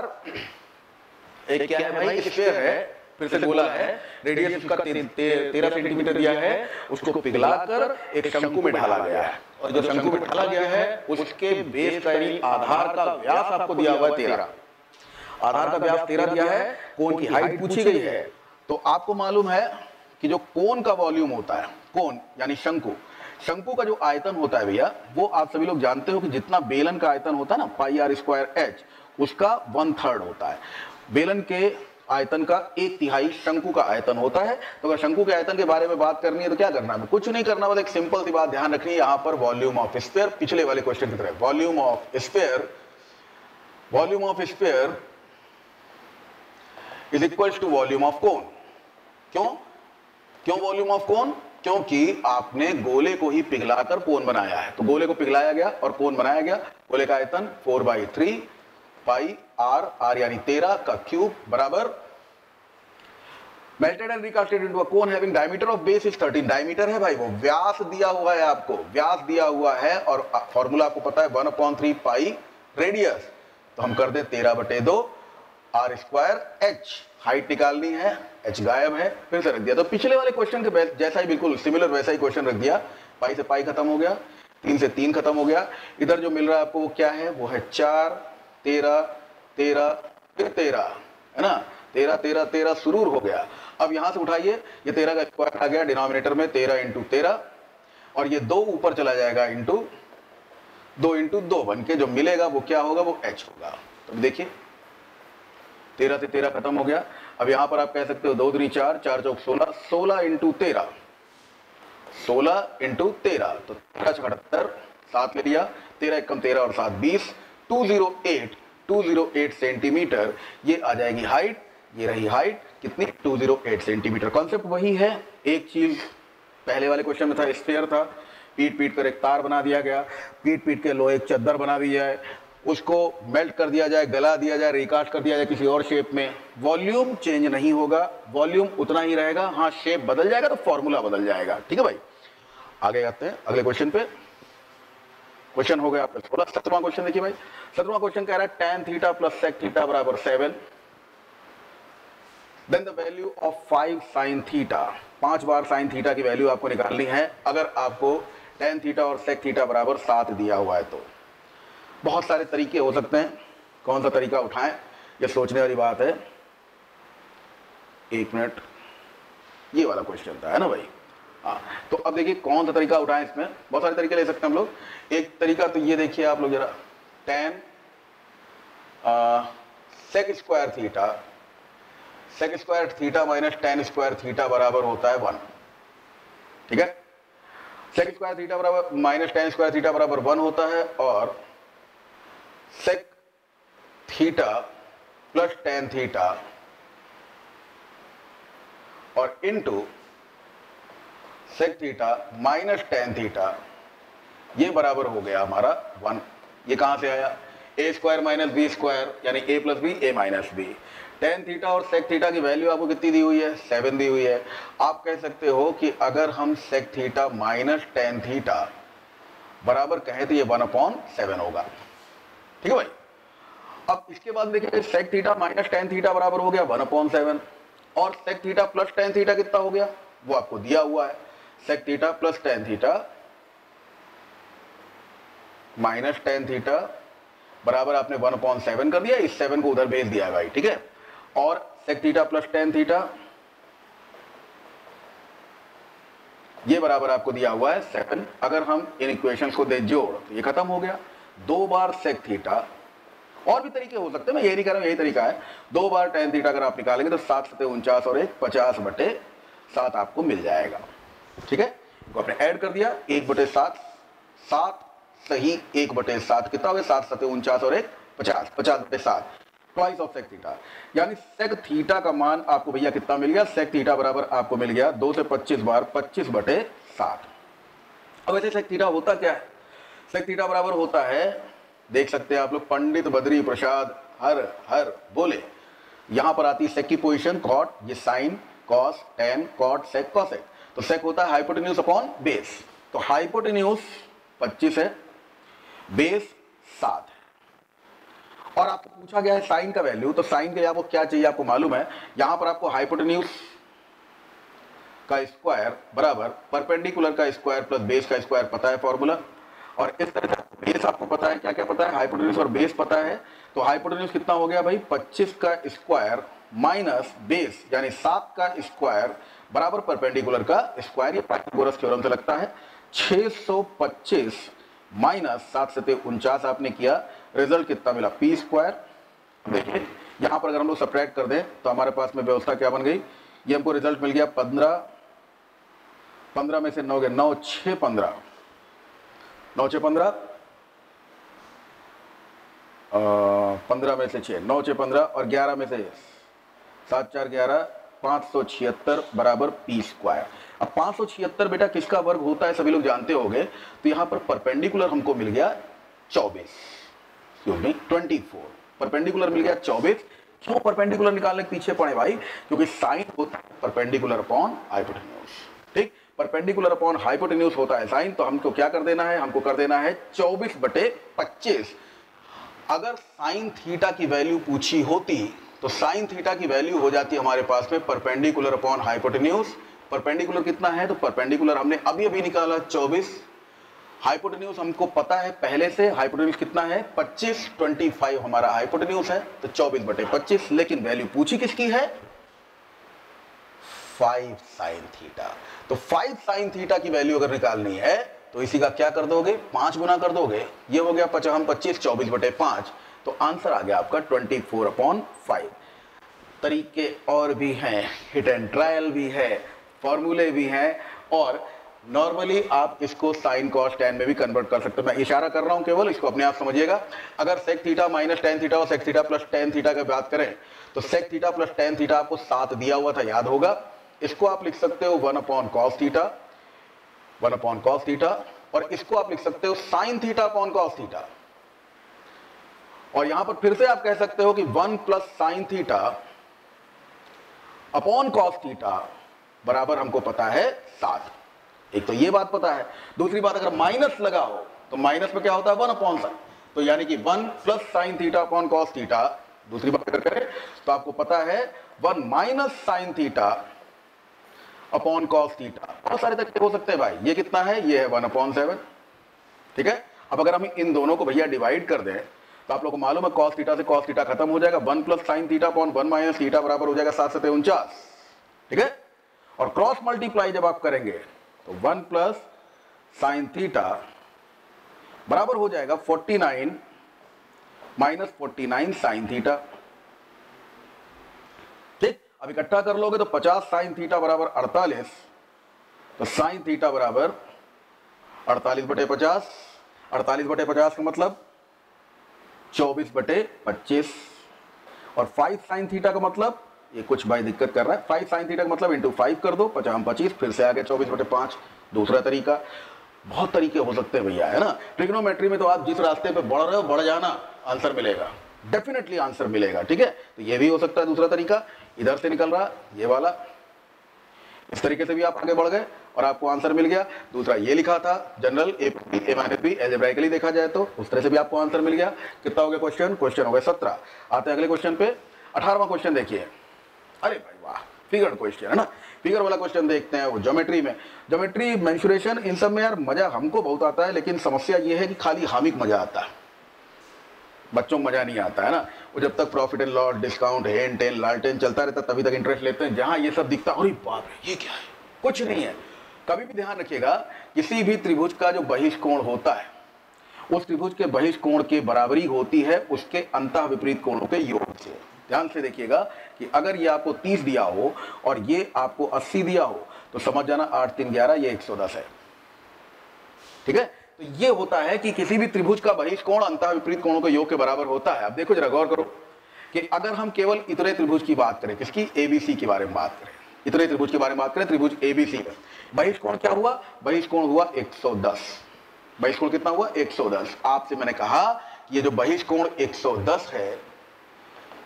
एक क्या है भाई, स्फीयर है, फिर से गोला है, रेडियस उसका 13 सेंटीमीटर दिया है, उसको पिघलाकर एक शंकु में ढाला गया है, और जो शंकु में ढाला गया है उसके बेस का यानी आधार का व्यास आपको दिया हुआ है 13, आधार का व्यास 13 दिया है, कोन की हाइट पूछी गई है। तो आपको मालूम है कि जो कोन का वॉल्यूम होता है, कोन यानी शंकु, शंकु का जो आयतन होता है भैया, वो आप सभी लोग जानते हो कि जितना बेलन का आयतन होता है ना पाई आर स्क्वायर एच, उसका 1/3 होता है। बेलन के आयतन का 1/3 शंकु का आयतन होता है। तो अगर शंकु के आयतन के बारे में बात करनी है तो क्या करना है, कुछ नहीं करना, बस एक सिंपल सी बात ध्यान रखनी है, यहाँ पर वॉल्यूम ऑफ स्फीयर, पिछले वाले क्वेश्चन की तरह volume of sphere is equal to volume of cone. क्यों वॉल्यूम ऑफ कोन, क्योंकि आपने गोले को ही पिघलाकर कोन बनाया है, तो गोले को पिघलाया गया और कोन बनाया गया। गोले का आयतन 4/3 पाई आर यानी 13 का क्यूब बराबर melted and recasted into a cone having diameter of base is 13। Diameter है भाई, वो व्यास दिया हुआ है, आपको व्यास दिया हुआ है, और फॉर्मूला आपको पता है 1/3 पाई रेडियस। तो हम कर दे 13/2 आर स्क्वायर एच, हाइट निकालनी है, एच गायब है, फिर से रख दिया। तो पिछले वाले क्वेश्चन के जैसा ही बिल्कुल सिमिलर वैसा ही क्वेश्चन रख दिया, पाई से पाई खत्म हो गया, 3 से 3 खत्म हो गया। इधर जो मिल रहा है आपको वो क्या है, वो है 4 13 13 फिर 13 है ना, 13 13 13 सुरूर हो गया। अब यहां से उठाइए, ये 13 का स्क्वायर आ गया डिनोमिनेटर में, 13 × 13, और ये 2 ऊपर चला जाएगा इंटू 2 × 2 बन के जो मिलेगा वो क्या होगा, वो h होगा। तो देखिए 13 से 13 खत्म हो गया। अब यहां पर आप कह सकते हो 2 3 4 4 चौक 16, 16 × 13, 16 × 13, तो 13 78, 7 ले लिया, 13 × 13 और 7 20, 208 सेंटीमीटर ये आ जाएगी हाइट। ये रही हाइट कितनी, 208 सेंटीमीटर। कॉन्सेप्ट वही है, एक चीज पहले वाले क्वेश्चन में था, स्फीयर था, पीट कर एक तार बना दिया गया, पीट के लोहे एक चद्दर बना दी जाए, उसको मेल्ट कर दिया जाए, गला दिया जाए, रिकास्ट कर दिया जाए किसी और शेप में, वॉल्यूम चेंज नहीं होगा, वॉल्यूम उतना ही रहेगा, हाँ शेप बदल जाएगा तो फॉर्मूला बदल जाएगा। ठीक है भाई, आगे आते हैं अगले क्वेश्चन पे। क्वेश्चन हो गया आपका 16। 17वां क्वेश्चन देखिए भाई, 17वां क्वेश्चन कह रहा है tan theta plus sec theta बराबर 7, then the value of 5 sin theta. 5 बार sin थीटा की वैल्यू आपको निकालनी है अगर आपको tan थीटा और sec थीटा बराबर 7 दिया हुआ है तो। बहुत सारे तरीके हो सकते हैं, कौन सा तरीका उठाएं ये सोचने वाली बात है। एक मिनट, ये वाला क्वेश्चन था है ना भाई। हाँ, तो अब देखिए कौन सा तरीका उठाएं, इसमें बहुत सारे तरीके ले सकते हैं हम लोग। एक तरीका तो ये देखिए आप लोग जरा, tan sec square theta, sec square theta minus tan square theta बराबर होता है 1। ठीक है, sec स्क्वायर थीटा बराबर माइनस tan स्क्वायर थीटा बराबर 1 होता है, और sec theta plus tan theta और into sec theta minus tan theta, ये बराबर हो गया हमारा 1। ये कहां से आया, a square minus b square यानी a plus b a minus b. tan theta और sec थीटा की वैल्यू आपको कितनी दी हुई है, 7 दी हुई है। आप कह सकते हो कि अगर हम sec theta minus tan theta बराबर कहें तो ये 1/7 होगा। ठीक है भाई, अब इसके बाद देखिए sec theta minus tan theta बराबर हो गया 1/7, और sec theta plus tan theta कितना हो गया वो आपको दिया हुआ है, sec theta plus tan theta minus tan theta बराबर आपने 1/7 कर दिया, इस 7 को उधर भेज दिया है भाई। ठीक है, और sec theta plus tan theta ये बराबर आपको दिया हुआ है 7। अगर हम इन इक्वेशंस को दे जोड़ तो ये खत्म हो गया। 2 बार sec थीटा, और भी तरीके हो सकते हैं, मैं ये नहीं कह रहा हूं यही तरीका है। 2 बार tan थीटा अगर आप निकालेंगे तो 7 7 49 और 1 50/7 आपको मिल जाएगा। ठीक है, तो आपने ऐड कर दिया 1/7, 7 सही 1/7 कितना हो गया, 7 7 49 और 1 50, 50/7 ट्वाइस ऑफ sec थीटा। यानी sec थीटा का मान आपको भैया कितना मिल गया, sec थीटा बराबर आपको मिल गया 2 से 25 बार 25/7। अब ऐसे sec थीटा होता क्या है, sec थीटा बराबर होता है, देख सकते हैं आप लोग, पंडित बद्री प्रसाद हर हर बोले। यहां पर आती है sec की पोजीशन cot, ये sin cos tan cot sec cosec, तो sec होता है हाइपोटेन्यूज अपॉन बेस। तो हाइपोटेन्यूज 25 है, बेस 7 है, और आपको पूछा गया है साइन का वैल्यू। तो साइन के लिए आपको क्या चाहिए, आपको मालूम है, यहां पर आपको हाइपोटेन्यूज का स्क्वायर बराबर परपेंडिकुलर का स्क्वायर प्लस बेस का स्क्वायर पता है फॉर्मूला, और इस तरह का बेस आपको पता है, क्या क्या पता है, हाइपोटेन्यूज और बेस पता है। तो हाइपोटेन्यूज कितना हो गया भाई, 25 का स्क्वायर माइनस बेस यानी 7 का स्क्वायर बराबर परपेंडिकुलर का स्क्वायर, ये पाइथागोरस थ्योरम से लगता है। 625 माइनस 7 7 49 आपने किया, रिजल्ट कितना मिला, p स्क्वायर। देखिए यहां पर अगर हम लोग सब्ट्रैक्ट कर दें तो हमारे पास में व्यवस्था क्या बन गई, ये हमको रिजल्ट मिल गया 15, 15 में से 9 गए 9 6 15, 9 6 15, 15 में से 6 9 6 15 और 11 में से 7 4 11 576 बराबर p स्क्वायर। अब 576 बेटा किसका वर्ग होता है, सभी लोग जानते होंगे। तो यहां पर परपेंडिकुलर हमको मिल गया 24, परपेंडिकुलर मिल गया 24। क्यों परपेंडिकुलर निकालने के पीछे पड़े भाई, क्योंकि साइन होता है परपेंडिकुलर अपॉन हाइपोटेन्यूज। ठीक, परपेंडिकुलर अपॉन हाइपोटेन्यूज होता है साइन, तो हमको क्या कर देना है, हमको कर देना है 24/25। अगर साइन थीटा की वैल्यू पूछी होती तो साइन थीटा की वैल्यू हो जाती हमारे पास में परपेंडिकुलर अपॉन हाइपोटेन्यूज। परपेंडिकुलर कितना है, तो परपेंडिकुलर हमने अभी अभी निकाला 24, हाइपोटेन्यूज हमको पता है पहले से, हाइपोटेन्यूज कितना है 25, 25 हमारा हाइपोटेन्यूज है, तो 24/25। लेकिन वैल्यू पूछी किसकी है, 5 sin थीटा। तो 5 sin थीटा की वैल्यू अगर निकालनी है तो इसी का क्या कर दोगे, 5 गुना कर दोगे, ये हो गया 25, 24/5, तो आंसर आ गया आपका 24/5। तरीके और भी हैं, हिट एंड ट्रायल भी है, फॉर्मूले भी हैं, और नॉर्मली आप इसको साइन कॉस टैन में भी कन्वर्ट कर सकते हो। मैं इशारा कर रहा हूं केवल, इसको अपने आप समझिएगा। अगर sec theta minus tan theta और sec theta plus tan theta की बात करें तो sec theta plus tan theta आपको 7 दिया हुआ था, याद होगा। इसको आप लिख सकते हो 1/cos थीटा, 1/cos थीटा, और इसको आप लिख सकते हो sine theta upon cos theta. और यहां पर फिर से आप कह सकते हो कि 1 plus sine theta upon cos theta बराबर हमको पता है 7। एक तो ये बात पता है, दूसरी बात अगर माइनस लगा हो तो माइनस में क्या होता है 1 अपॉन साइन, तो यानी कि 1 plus sine theta upon cos theta. दूसरी बात अगर करें तो आपको पता है 1 minus sine theta upon cos theta. बहुत सारे तरीके हो सकते हैं भाई, ये कितना है, ये है 1 अपॉन 7, ठीक है। अब अगर हम इन दोनों को भैया डिवाइड कर दें तो आप लोगों को मालूम है कॉस थीटा से कॉस थीटा खत्म हो जाएगा, 1 plus sine theta upon 1 minus theta बराबर हो जाएगा 7 7 49, ठीक है। और क्रॉस मल्टीप्लाई जब आप करेंगे तो 1 प्लस साइन थीटा बराबर हो जाएगा 49 माइनस 49 साइन थीटा, ठीक। अब इकट्ठा कर लोगे तो 50 साइन थीटा बराबर 48, तो साइन थीटा बराबर 48/50, 48/50 का मतलब 24/25, और 5 साइन थीटा का मतलब, ये कुछ भाई दिक्कत कर रहा है, 5 साइन थीटा का मतलब इंटू 5 कर दो, 50 25, फिर से आ गया 24/5। दूसरा तरीका, बहुत तरीके हो सकते हैं भैया, है ना। ट्रिग्नोमेट्री में तो आप जिस रास्ते पे बढ़ रहे हो बढ़ जाना, आंसर मिलेगा, डेफिनेटली आंसर मिलेगा, ठीक है। तो ये भी हो सकता है दूसरा तरीका, इधर से निकल रहा ये वाला, इस तरीके से भी आप आगे बढ़ गए और आपको आंसर मिल गया। दूसरा ये लिखा था जनरल ए माइनस बी, एल्जेब्राइकली देखा जाए तो उस तरह से भी आपको आंसर मिल गया। कितना हो गया क्वेश्चन, क्वेश्चन हो गया 17। आते हैं अगले क्वेश्चन पे, 18वां क्वेश्चन देखिए। अरे भाई वाह, फिगर क्वेश्चन है ना, फिगर वाला क्वेश्चन देखते हैं। वो ज्योमेट्री में, ज्योमेट्री मेंसुरेशन इन सब में यार मजा हमको बहुत आता है, लेकिन समस्या ये है कि खाली हामिक मजा आता है, बच्चों को मजा नहीं आता है ना। वो जब तक प्रॉफिट एंड लॉस, डिस्काउंट, हेन टेन लालटेन चलता रहता तभी तक इंटरेस्ट लेते हैं। जहां ये सब दिखता है अरे बाप रे ये क्या है, कुछ नहीं है। कभी भी ध्यान रखिएगा, किसी भी त्रिभुज का जो बहिष्कोण होता है उस त्रिभुज के बहिष्कोण की बराबरी होती है उसके अंतः विपरीत कोणों के योग से। ध्यान से देखिएगा कि अगर ये आपको 30 दिया हो और ये आपको 80 दिया हो तो समझ जाना 8 3 11 ये 110 है, ठीक है। तो ये होता है कि किसी भी त्रिभुज का बहिष्कोण अंतः विपरीत कोणों के योग के बराबर होता है। अब देखो जरा गौर करो कि अगर हम केवल इतने त्रिभुज की बात करें, किसकी, एबीसी के बारे में बात करें, इतने त्रिभुज के बारे में बात करें, त्रिभुज एबीसी का बहिष्कोण क्या हुआ, बहिष्कोण हुआ 110। बहिष्कोण कितना हुआ 110। आपसे मैंने कहा ये जो बहिष्कोण 110 है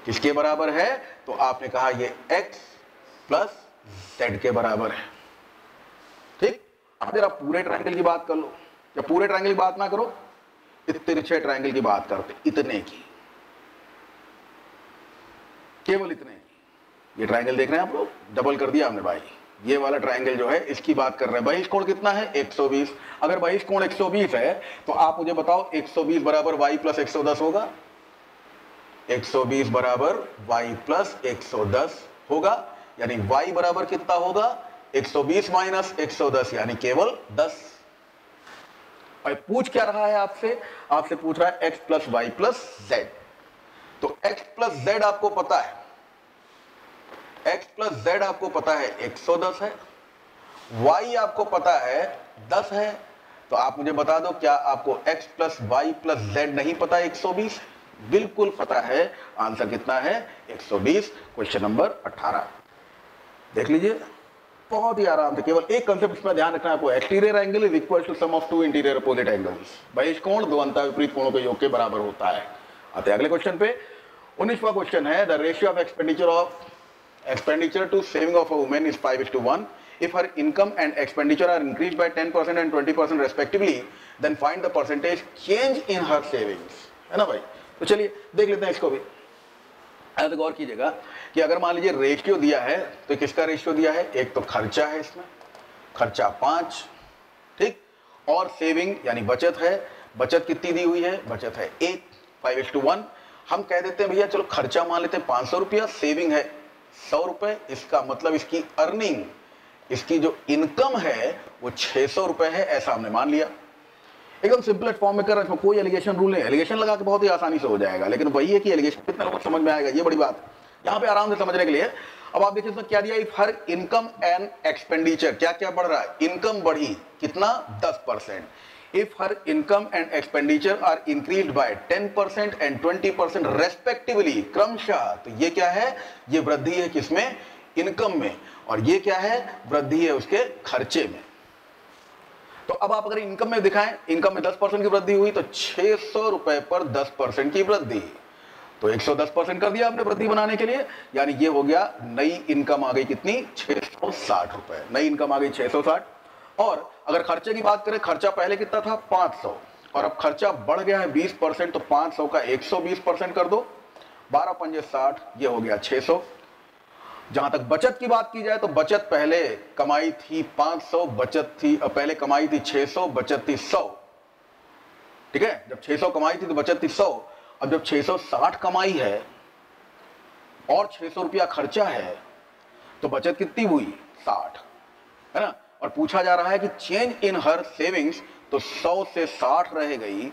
किसके बराबर है, तो आपने कहा ये x प्लस z के बराबर है, ठीक। अब जरा पूरे ट्रायंगल की बात कर लो, या पूरे ट्रायंगल की बात ना करो, तिरछे ट्रायंगल की बात करते, इतने की, केवल इतने की। ये ट्रायंगल देख रहे हैं आप लोग, डबल कर दिया हमने भाई, ये वाला ट्रायंगल जो है इसकी बात कर रहे हैं। बहिष्कोण कितना है 120। अगर बहिष्कोण 120 है तो आप मुझे बताओ 120 बराबर y प्लस 110 होगा, 120 बराबर y प्लस 110 होगा, यानी y बराबर कितना होगा 120 माइनस 110 यानी केवल 10। और पूछ क्या रहा है आपसे, आपसे पूछ रहा है x plus y plus z. तो x प्लस जेड आपको पता है, x प्लस जेड आपको पता है 110 है, y आपको पता है 10 है। तो आप मुझे बता दो क्या आपको x plus y plus z नहीं पता 120? बिल्कुल पता है। आंसर कितना है 120। क्वेश्चन नंबर 18 देख लीजिए, बहुत ही आराम से। केवल एक कंसेप्ट इसमें ध्यान रखना है आपको, exterior angle is equal to sum of two interior opposite angles. बहिष्कोण दो अंतः विपरीत कोणों के योग के बराबर होता है। आते हैं अगले क्वेश्चन पे। 19वां क्वेश्चन है, the ratio of expenditure to saving of a woman is 5:1। If her income and expenditure are increase by 10% and 20% respectively, then find the percentage change in her savings, है ना भाई। तो चलिए देख लेते हैं इसको भी। ऐसे गौर कीजिएगा कि अगर मान लीजिए रेशियो दिया है तो किसका रेशियो दिया है, एक तो खर्चा है, इसमें खर्चा 5, ठीक, और सेविंग यानी बचत है। बचत कितनी दी हुई है, बचत है 1, 5:1। हम कह देते हैं भैया चलो खर्चा मान लेते हैं 500 रुपया, सेविंग है 100 रुपए। इसका मतलब इसकी अर्निंग, इसकी जो इनकम है वो 600 रुपए है, ऐसा हमने मान लिया। एकदम सिंपलेस्ट फॉर्म में कर रहे हैं, इसमें कोई एलिगेशन रूल नहीं। एलिगेशन लगा के बहुत ही आसानी से हो जाएगा, लेकिन वही है कि एलिगेशन कितना लोगों को समझ में आएगा, ये बड़ी बात है यहाँ पे आराम से समझने के लिए। अब आप देखिए इसमें क्या दिया, if her income and expenditure, क्या क्या बढ़ रहा है, इनकम बढ़ी कितना 10%। If her income and expenditure are increased by 10% and 20% respectively, क्रमशः। तो ये क्या है, ये वृद्धि है किसमें, इनकम में, और ये क्या है, वृद्धि है उसके खर्चे में। तो अब आप अगर इनकम में दिखाएं, इनकम में 10% की वृद्धि हुई तो 600 रुपए पर 10% की वृद्धि, तो 110% कर दिया आपने वृद्धि बनाने के लिए, यानी ये हो गया नई इनकम आ गई कितनी, 660 रुपए, नई इनकम आ गई 660। और अगर खर्चे की बात करें, खर्चा पहले कितना था 500, और अब खर्चा बढ़ गया है 20%, तो 500 का 120% कर दो, 12 पंजे 60, ये हो गया 600। जहां तक बचत की बात की जाए तो बचत पहले कमाई थी 500, बचत थी पहले कमाई थी 600, बचत थी 100, ठीक है, जब 600 कमाई थी तो बचत थी 100। अब जब 660 कमाई है और 600 रुपया खर्चा है तो बचत कितनी हुई 60, है ना। और पूछा जा रहा है कि चेंज इन हर सेविंग्स, तो 100 से 60 रह गई,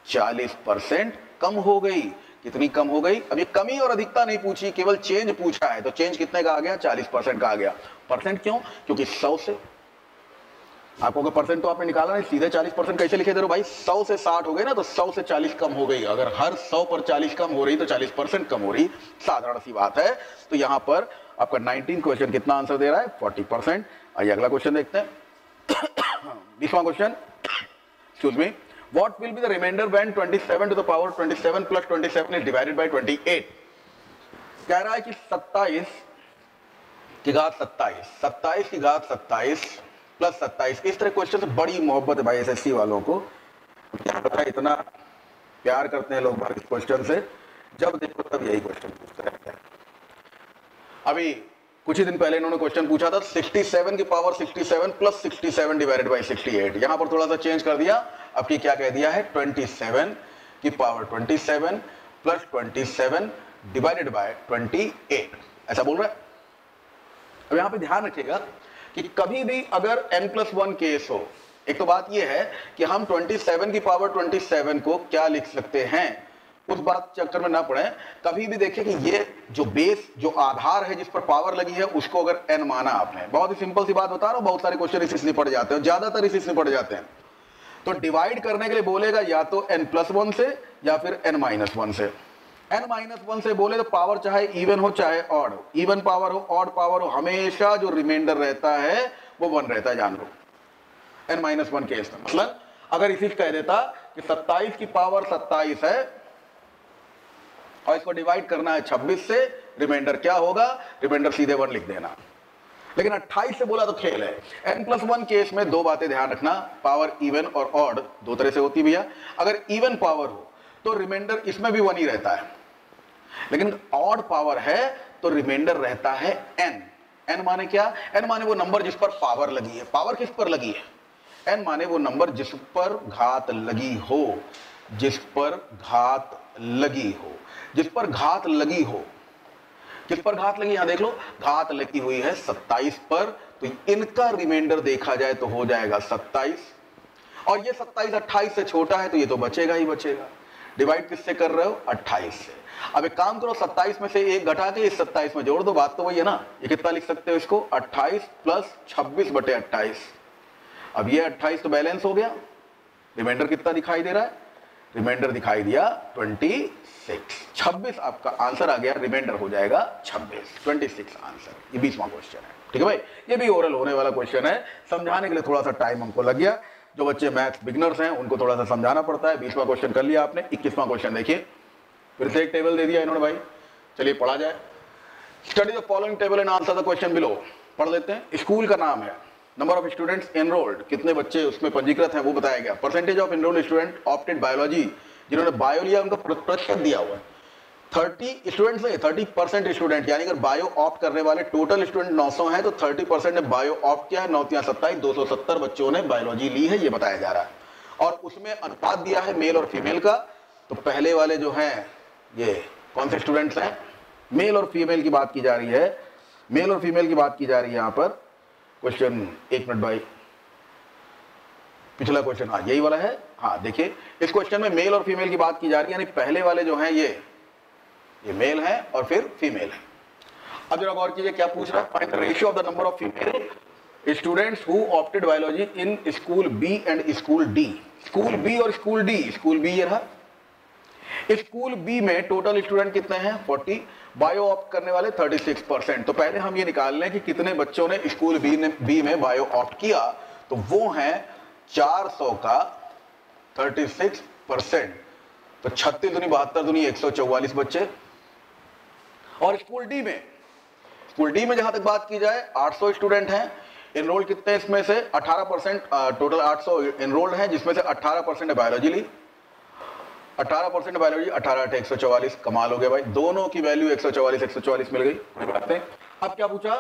40% कम हो गई। कितनी कम हो गई, अब ये कमी और अधिकता नहीं पूछी, केवल चेंज पूछा है, तो चेंज कितने का आ गया, 40% का आ गया। परसेंट क्यों, क्योंकि 100 से आपको अगर परसेंट तो आपने निकाला नहीं, सीधे 40% कैसे लिखे दे रहे हो भाई, 100 से 60 हो गए ना, तो 100 से 40 कम हो गई। अगर हर 100 पर 40 कम हो रही तो 40% कम हो रही, साधारण सी बात है। तो यहां पर आपका 19 क्वेश्चन कितना आंसर दे रहा है, 40%। आइए अगला क्वेश्चन देखते हैं। 20वां question, excuse me, what will be the remainder when 27 to the power 27 plus 27 is divided by 28? कह रहा है कि 27 की घात 27, 27 की घात 27 प्लस 27। इस तरह क्वेश्चन से बड़ी मोहब्बत है भाई एसएससी वालों को, क्या पता है इतना प्यार करते हैं लोग इस क्वेश्चन से, जब देखो तब यही क्वेश्चन पूछते रहते हैं। अभी कुछ ही दिन पहले इन्होंने क्वेश्चन पूछा था 67 की पावर 67 प्लस 67 डिवाइडेड बाई 68, यहां पर थोड़ा सा चेंज कर दिया, अब की क्या कह दिया है 27 की पावर 27 प्लस 27 डिवाइडेड बाय 28, ऐसा बोल रहा है। अब यहां पे ध्यान रखिएगा कि कभी भी अगर n+1 केस हो, एक तो बात यह है कि हम 27 की पावर 27 को क्या लिख सकते हैं, उस बात चक्कर में ना पड़े। कभी भी देखिए कि ये जो बेस, जो आधार है जिस पर पावर लगी है, उसको अगर n माना आपने, बहुत ही सिंपल सी बात बता रहा हूं, बहुत सारे क्वेश्चन इसलिए पड़ जाते हैं, ज्यादातर इसलिए पड़ जाते हैं। तो डिवाइड करने के लिए बोलेगा या तो n+1 से या फिर n-1 से। n-1 से बोले तो पावर चाहे इवन हो चाहे ऑड हो, इवन पावर हो ऑड पावर हो, हमेशा जो रिमाइंडर रहता है वो 1 रहता है, जान लो n-1 केस में। मतलब अगर इसी कह देता कि 27 की पावर 27 है और इसको डिवाइड करना है 26 से, रिमाइंडर क्या होगा, रिमाइंडर सीधे 1 लिख देना। लेकिन 28 से बोला तो खेल है। n+1 केस में दो बातें ध्यान रखना, पावर इवन और ऑड दो तरह से होती भैया। अगर इवन पावर हो तो रिमाइंडर इसमें भी 1 ही रहता है, लेकिन ऑड पावर है तो रिमाइंडर रहता है n। n माने क्या, n माने वो नंबर जिस पर पावर लगी है। पावर किस पर लगी है, n माने वो नंबर जिस पर घात लगी हो, जिस पर घात लगी हो, जिस पर घात लगी हो। किस पर घात लगी, यहां देख लो, घात लगी हुई है 27 पर, तो इनका रिमाइंडर देखा जाए तो हो जाएगा 27, और ये 27 28 से छोटा है तो ये तो बचेगा ही बचेगा। डिवाइड किससे कर रहे हो, 28 से। अब एक काम करो, 27 में से एक घटा के इस 27 में जोड़ दो, बात तो वही है ना। ये कितना लिख सकते हो इसको, 28 प्लस 26/28। अब ये 28 तो बैलेंस हो गया, रिमाइंडर कितना दिखाई दे रहा है, रिमाइंडर दिखाई दिया 26। 26 आपका आंसर आ गया, रिमाइंडर हो जाएगा 26 आंसर। ये 20वां क्वेश्चन है, ठीक है भाई। ये भी ओरल होने वाला क्वेश्चन है, समझाने के लिए थोड़ा सा टाइम हमको लग गया। जो बच्चे मैथ्स बिगनर्स हैं उनको थोड़ा सा समझाना पड़ता है। 20वां क्वेश्चन कर लिया आपने। 21वां क्वेश्चन देखिए, फिर से एक टेबल दे दिया इन्होंने भाई, चलिए पढ़ा जाए। Study the following table and answer the question below. पढ़ लेते हैं। स्कूल का नाम है, नंबर ऑफ स्टूडेंट्स एनरोल्ड, कितने बच्चे उसमें पंजीकृत हैं वो बताया गया। Percentage of enrolled student opted biology, जिन्होंने बायो लिया उनका प्रतिशत दिया हुआ है। 30 स्टूडेंट्स नहीं, 30% स्टूडेंट, यानी अगर बायो ऑप्ट करने वाले टोटल स्टूडेंट 900 हैं तो 30% ने बायो ऑप्ट किया है। 9 × 27 270 बच्चों ने बायोलॉजी ली है, ये बताया जा रहा है। और उसमें अनुपात दिया है मेल और फीमेल का। तो पहले वाले जो हैं ये कौन से स्टूडेंट्स हैं, मेल और फीमेल की बात की जा रही है, मेल और फीमेल की बात की जा रही है यहाँ पर। क्वेश्चन 1 मिनट भाई, पिछला क्वेश्चन हाँ यही वाला है। हाँ देखिए, इस क्वेश्चन में मेल और फीमेल की बात की जा रही है, यानी पहले वाले जो हैं ये मेल है और फिर फीमेल है। अब जरा गौर कीजिए क्या पूछ रहा है, find the ratio of the number of female students who opted biology in school B and school D. School B और स्कूल डी, स्कूल बी ये रहा, स्कूल बी में टोटल स्टूडेंट कितने हैं 40, बायो ऑप्ट करने वाले 36%। तो पहले हम ये निकाल लें कि कितने बच्चों ने स्कूल बी में बायो ऑप्ट किया, तो वो हैं 400 का 36%, तो 36 दूनी 72 दूनी 144 बच्चे। और स्कूल डी में जहां तक बात की जाए 800 स्टूडेंट हैं, एनरोल कितने इसमें से 18%, टोटल 800 एनरोल्ड हैं, जिसमें से 18% है बायोलॉजी ली, 18% बायोलॉजी, 18 8 144। कमाल हो गया भाई, दोनों की वैल्यू 144 मिल गई। बताते हैं अब क्या पूछा,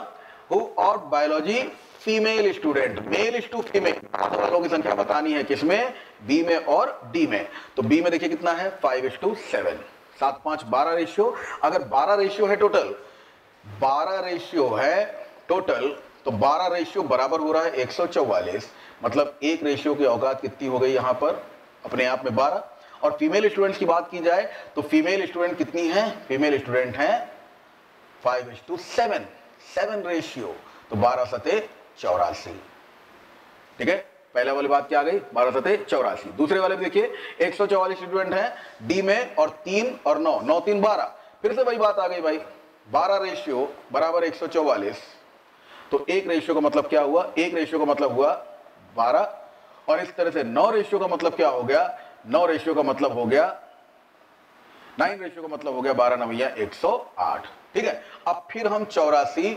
who out biology female student, male is to female, वालों की संख्या बतानी है किसमें, बी में और डी में। तो बी में देखिए कितना है 5:7, 7 5 12 रेशियो। अगर 12 रेशियो है टोटल, 12 रेशियो है टोटल, तो 12 रेशियो बराबर हो रहा है 144, मतलब एक रेशियो की औकात कितनी हो गई यहां पर अपने आप में 12। और फीमेल स्टूडेंट्स की बात की जाए तो फीमेल स्टूडेंट कितनी है, फीमेल स्टूडेंट है 5:7, 7 रेशियो, तो 12 सते 84। ठीक है, पहले वाली बात क्या आ गई, 12 सते 84। दूसरे वाले में देखिए 144 स्टूडेंट हैं डी में, और 3 और 9, 9 3 12, फिर से वही बात आ गई भाई, 12 रेशियो बराबर 144, तो एक रेशियो का मतलब क्या हुआ, एक रेशियो का मतलब हुआ 12, और इस तरह से 9 रेशियो का मतलब क्या हो गया, 9 रेशियो का मतलब हो गया 9 रेशियो का मतलब हो गया 12 9 108। ठीक है, अब फिर हम 84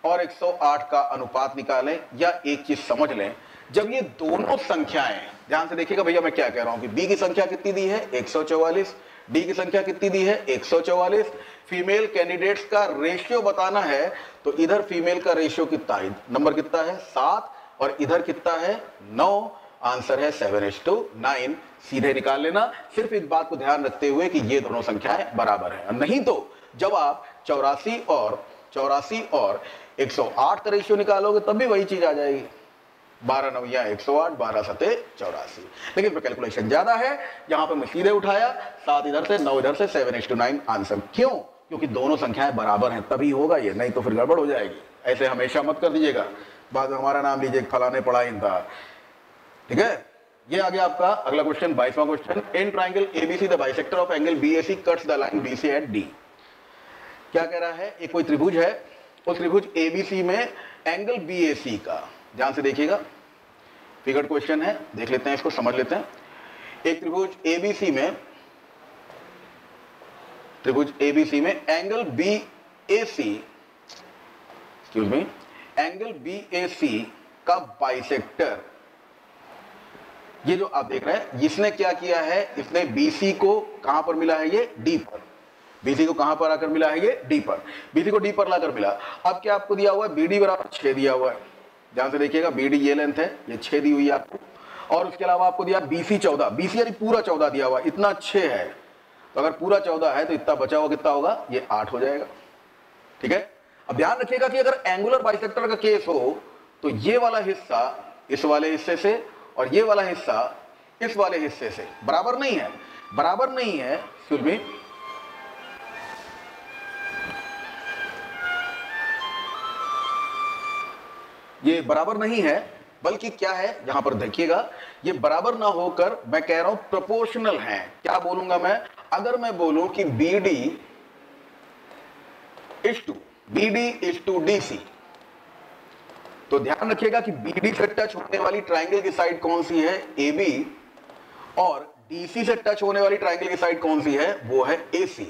और 108 का अनुपात निकालें, या एक चीज समझ लें, जब ये दोनों संख्याएं, ध्यान से देखिएगा भैया मैं क्या कह रहा हूं कि बी की संख्या कितनी दी है 144, डी की संख्या कितनी दी है 144, फीमेल कैंडिडेट्स का रेशियो बताना है, तो इधर फीमेल का रेशियो कितना है, नंबर कितना है 7, और इधर कितना है 9, आंसर है 7:9, सीधे निकाल लेना। सिर्फ इस बात को ध्यान रखते हुए कि ये दोनों संख्याएं बराबर है, नहीं तो जब आप 84 और 108 का रेशियो निकालोगे तब भी वही चीज आ जाएगी, 12 9 108, 12 सते 84। लेकिन कैलकुलेशन ज्यादा है, यहां पर मैं सीधे उठाया, 7 इधर से 9 इधर से, 7:9 आंसर। क्यों, क्योंकि दोनों संख्याएं बराबर हैं तभी होगा ये, नहीं तो फिर गड़बड़ हो जाएगी। ऐसे हमेशा मत कर दीजिएगा, बाद में हमारा नाम लीजिए फलाने पढ़ा इन था। ठीक है, ये आ गया आपका अगला क्वेश्चन, 22वां question. In triangle ABC the bisector of angle BAC cuts the line BC at D. क्या कह रहा है, एक कोई त्रिभुज है, उस त्रिभुज एबीसी में एंगल बीएसी का, ध्यान से देखिएगा फिगर क्वेश्चन है, देख लेते हैं इसको, समझ लेते हैं। एक त्रिभुज एबीसी में angle BAC, excuse me, angle BAC का बाइसेक्टर, ये जो आप देख रहे हैं, इसने क्या किया है, इसने बीसी को कहां पर मिला है, ये डी पर, बीसी को कहां पर आकर मिला है, ये डी पर, बीसी को डी पर लाकर मिला। अब क्या आपको दिया हुआ है, बीडी बराबर 6 दिया हुआ है, ध्यान से देखिएगा, बीडी ये लेंथ है, ये 6 दी हुई है आपको, और उसके अलावा आपको दिया बीसी 14, बीसी यानी पूरा 14 दिया हुआ, इतना 6 है, तो अगर पूरा 14 है तो इतना बचा हुआ कितना होगा, ये 8 हो जाएगा। ठीक है, अब ध्यान रखिएगा कि अगर एंगुलर बाइसेक्टर का केस हो तो ये वाला हिस्सा इस वाले हिस्से से और ये वाला हिस्सा इस वाले हिस्से से बराबर नहीं है, बराबर नहीं है, एक्सक्यूज मी, ये बराबर नहीं है, बल्कि क्या है, यहां पर देखिएगा, ये बराबर ना होकर मैं कह रहा हूं प्रोपोर्शनल है। क्या बोलूंगा मैं, अगर मैं बोलूं कि BD इज टू DC, तो ध्यान रखिएगा कि BD से टच होने वाली ट्राइंगल की साइड कौन सी है, AB, और DC से टच होने वाली ट्राइंगल की साइड कौन सी है, वो है AC।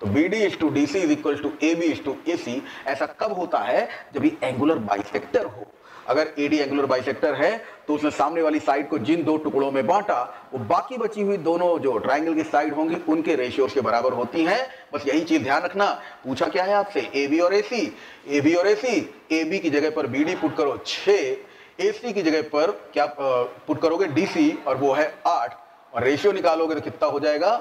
तो BD is to DC is equal to AB is to AC। ऐसा कब होता है, जब ये एंगुलर बाइसेक्टर हो। अगर AD एंगुलर बाइसेक्टर है तो उसने सामने वाली साइड को जिन दो टुकड़ों में बांटा, वो बाकी बची हुई दोनों जो ट्राइंगल की साइड होंगी उनके रेशियोज के बराबर होती हैं। बस यही चीज ध्यान रखना। पूछा क्या है आपसे, AB और AC, AB और AC, AB की जगह पर BD पुट करो 6, AC की जगह पर क्या पुट करोगे, DC, और वो है 8, और रेशियो निकालोगे तो कितना हो जाएगा,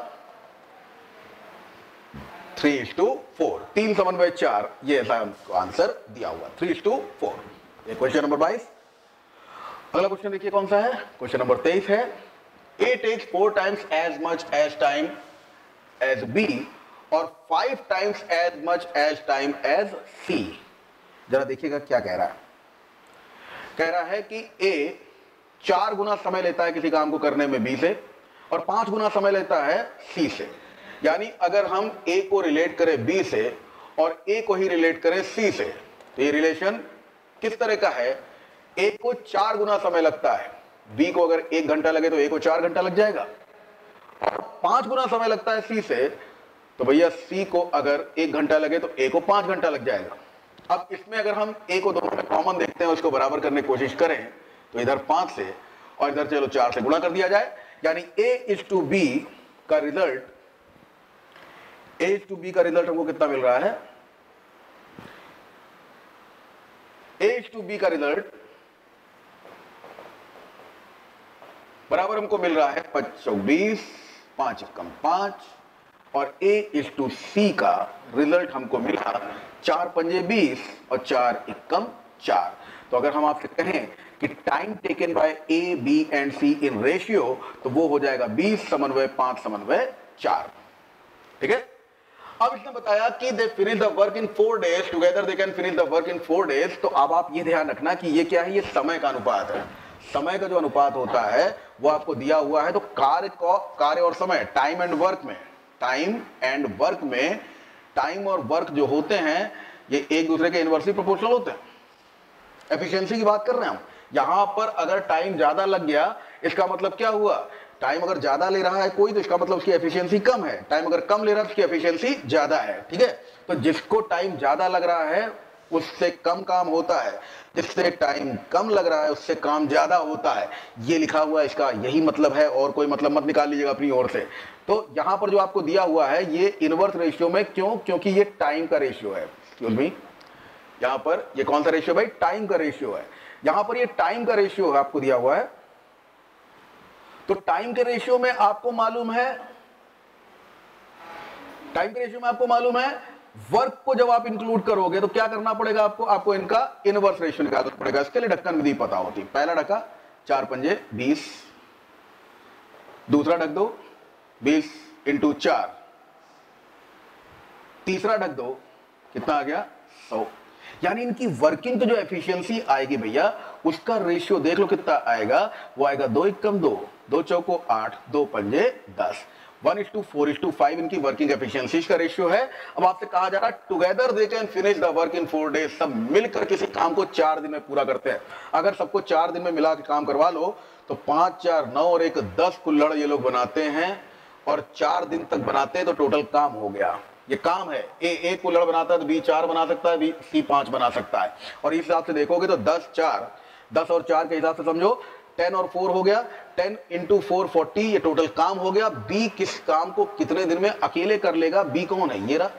3:4, 3 समन्वय 4, ये ऐसा आंसर दिया हुआ 3:4। ये क्वेश्चन नंबर 22। अगला क्वेश्चन देखिए कौन सा है, क्वेश्चन नंबर 23 है। A takes 4 times as much as time as B और 5 times as much as time as C। जरा देखिएगा क्या कह रहा है, कह रहा है कि A 4 गुना समय लेता है किसी काम को करने में B से, और 5 गुना समय लेता है C से। यानी अगर हम A को रिलेट करें B से और A को ही रिलेट करें C से, तो ये रिलेशन किस तरह का है, A को 4 गुना समय लगता है, बी को अगर 1 घंटा लगे तो ए को 4 घंटा लग जाएगा। और 5 गुना समय लगता है सी से, तो भैया सी को अगर 1 घंटा लगे तो ए को 5 घंटा लग जाएगा। अब इसमें अगर हम ए को दोनों में कॉमन देखते हैं, उसको बराबर करने की कोशिश करें, तो इधर 5 से और इधर चलो 4 से गुणा कर दिया जाए, यानी A/B का रिजल्ट, A/B का रिजल्ट हमको कितना मिल रहा है? A/B का रिजल्ट बराबर हमको मिल रहा है 25, 5 एकम 5, और A/C का रिजल्ट हमको मिला 4 पंजे 20 और 4 एकम 4। तो अगर हम आपसे कहें कि time taken by A, B and C in ratio, तो वो हो जाएगा 20 समन्वय 5 समन्वय 4। ठीक है। अब इसने बताया कि they finish the work in 4 days, together they can finish the work in 4 days. तो अब आप ये ध्यान रखना कि ये क्या है, ये समय का अनुपात है। समय का जो अनुपात होता है वो आपको दिया हुआ है, तो कार्य और समय, टाइम एंड वर्क में, टाइम एंड वर्क में, टाइम और वर्क जो होते हैं ये एक दूसरे के इनवर्सली प्रोपोर्शनल होते हैं। एफिशिएंसी की बात कर रहे हैं हम। यहां पर अगर टाइम ज्यादा लग गया, इसका मतलब क्या हुआ, टाइम अगर ज्यादा ले रहा है कोई, तो इसका मतलब उसकी एफिशिएंसी कम है। टाइम अगर कम ले रहा है तो उसकी एफिशिएंसी ज्यादा है। ठीक है। तो जिसको टाइम ज्यादा लग रहा है उससे कम काम होता है, जिससे टाइम कम लग रहा है उससे काम ज्यादा होता है। ये लिखा हुआ है, इसका यही मतलब है, और कोई मतलब मत निकाल लीजिएगा अपनी ओर से। तो यहां पर जो आपको दिया हुआ है ये इनवर्स रेशियो में, क्यों? क्योंकि ये टाइम का रेशियो है। एक्सक्यूज मी, यहां पर ये कौन सा रेशियो भाई? टाइम का रेशियो है। यहां पर ये टाइम का रेशियो है, आपको दिया हुआ है। तो टाइम के रेशियो में आपको मालूम है, टाइम के रेशियो में आपको मालूम है, वर्क को जब आप इंक्लूड करोगे तो क्या करना पड़ेगा आपको? आपको इनका इनवर्स रेशियो निकालना पड़ेगा। इसके लिए ढक्कन विधि पता होती है। पहला ढक्का 4 पंजे 20, दूसरा ढक दो 20 इंटू 4, तीसरा ढक दो, कितना आ गया? 100। यानी इनकी वर्किंग तो जो एफिशिएंसी आएगी भैया, उसका रेशियो देख लो कितना आएगा। वो आएगा 2 एकम 2, 2 चौको 8, 2 पंजे 10, 1:4:5 इनकी वर्किंग एफिशिएंसी का रेशियो है। अब आपसे कहा जा रहा है together they can finish the work in 4 days. सब मिलकर किसी काम को 4 दिन में पूरा करते हैं। अगर सबको 4 दिन में मिला के काम करवा लो तो 5, 4, 9 और 1 10 कुल्हड़ ये लोग बनाते हैं, और 4 दिन तक बनाते हैं तो टोटल काम हो गया। ये काम है। ए 1 कुल्हड़ बनाता है तो बी 4 बना सकता है, बी सी 5 बना सकता है। और इस हिसाब से देखोगे तो 10, 4, 10 और 4 के हिसाब से समझो 10 और 4 हो गया, 10 इंटू 4 40, ये टोटल काम हो गया। बी किस काम को कितने दिन में अकेले कर लेगा? बी कौन है? ये रहा,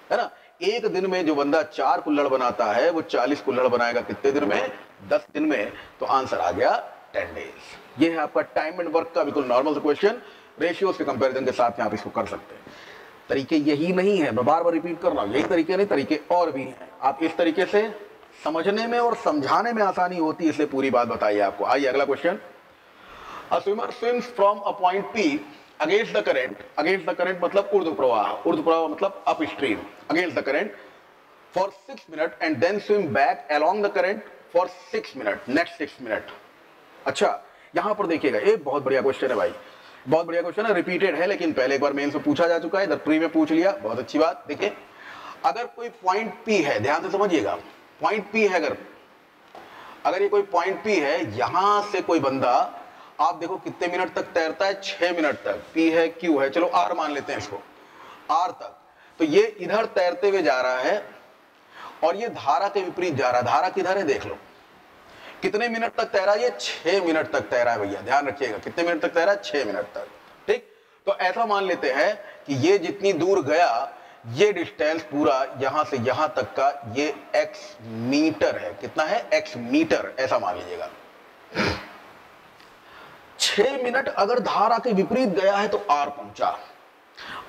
है ना। एक दिन में जो बंदा 4 कुल्हड़ बनाता है वो 40 कुल्हड़ बनाएगा कितने दिन में? 10 दिन में। तो आंसर आ गया 10 डेज। ये है आपका टाइम एंड वर्क का बिल्कुल नॉर्मल क्वेश्चन। रेशियोज के कंपैरिजन के साथ आप इसको कर सकते हैं। तरीके यही नहीं है, मैं बार बार रिपीट कर रहा हूं, यही तरीके नहीं, तरीके और भी हैं। आप इस तरीके से समझने में और समझाने में आसानी होती है, इसलिए पूरी बात बताइए आपको। आइए अगला question. A swimmer swims from a point P against the current, against the current मतलब ऊर्ध्व प्रवाह, ऊर्ध्व प्रवाह मतलब upstream, against the current for 6 minute and then swim back along the current for 6 minute, next 6 minute. अच्छा, यहां पर देखिएगा, ये बहुत बढ़िया क्वेश्चन है भाई, बहुत बढ़िया क्वेश्चन है, रिपीटेड है, लेकिन पहले एक बार मेंस में पूछा जा चुका है, इधर प्री में पूछ लिया, बहुत अच्छी बात। देखिए, अगर कोई पॉइंट P है, ध्यान से समझिएगा, पॉइंट P है, अगर ये कोई पॉइंट P है, यहां से कोई बंदा, आप देखो कितने मिनट तक तैरता है? 6 मिनट तक। P है, Q है, चलो R मान लेते हैं इसको, R तक। तो ये इधर तैरते हुए जा रहा है और ये धारा के विपरीत जा रहा है। धारा किधर है देख लो, कितने मिनट तक तैरा? ये 6 मिनट तक तैरा है भैया, ध्यान रखिएगा, कितने मिनट तक तैरा? 6 मिनट तक। ठीक, तो ऐसा मान लेते हैं कि ये जितनी दूर गया, ये डिस्टेंस पूरा यहां से यहां तक का ये x मीटर है। कितना है? x मीटर, ऐसा मान लीजिएगा। 6 मिनट अगर धारा के विपरीत गया है तो R पहुंचा,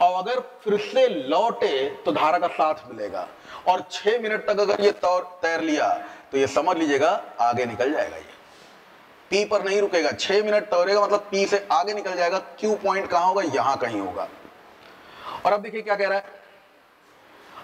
और अगर फिर से लौटे तो धारा का साथ मिलेगा, और 6 मिनट तक अगर ये तैर लिया तो ये समझ लीजिएगा आगे निकल जाएगा। ये P पर नहीं रुकेगा, 6 मिनट तैरेगा मतलब P से आगे निकल जाएगा। Q पॉइंट कहां होगा? यहां कहीं होगा। और अब देखिए क्या कह रहा है,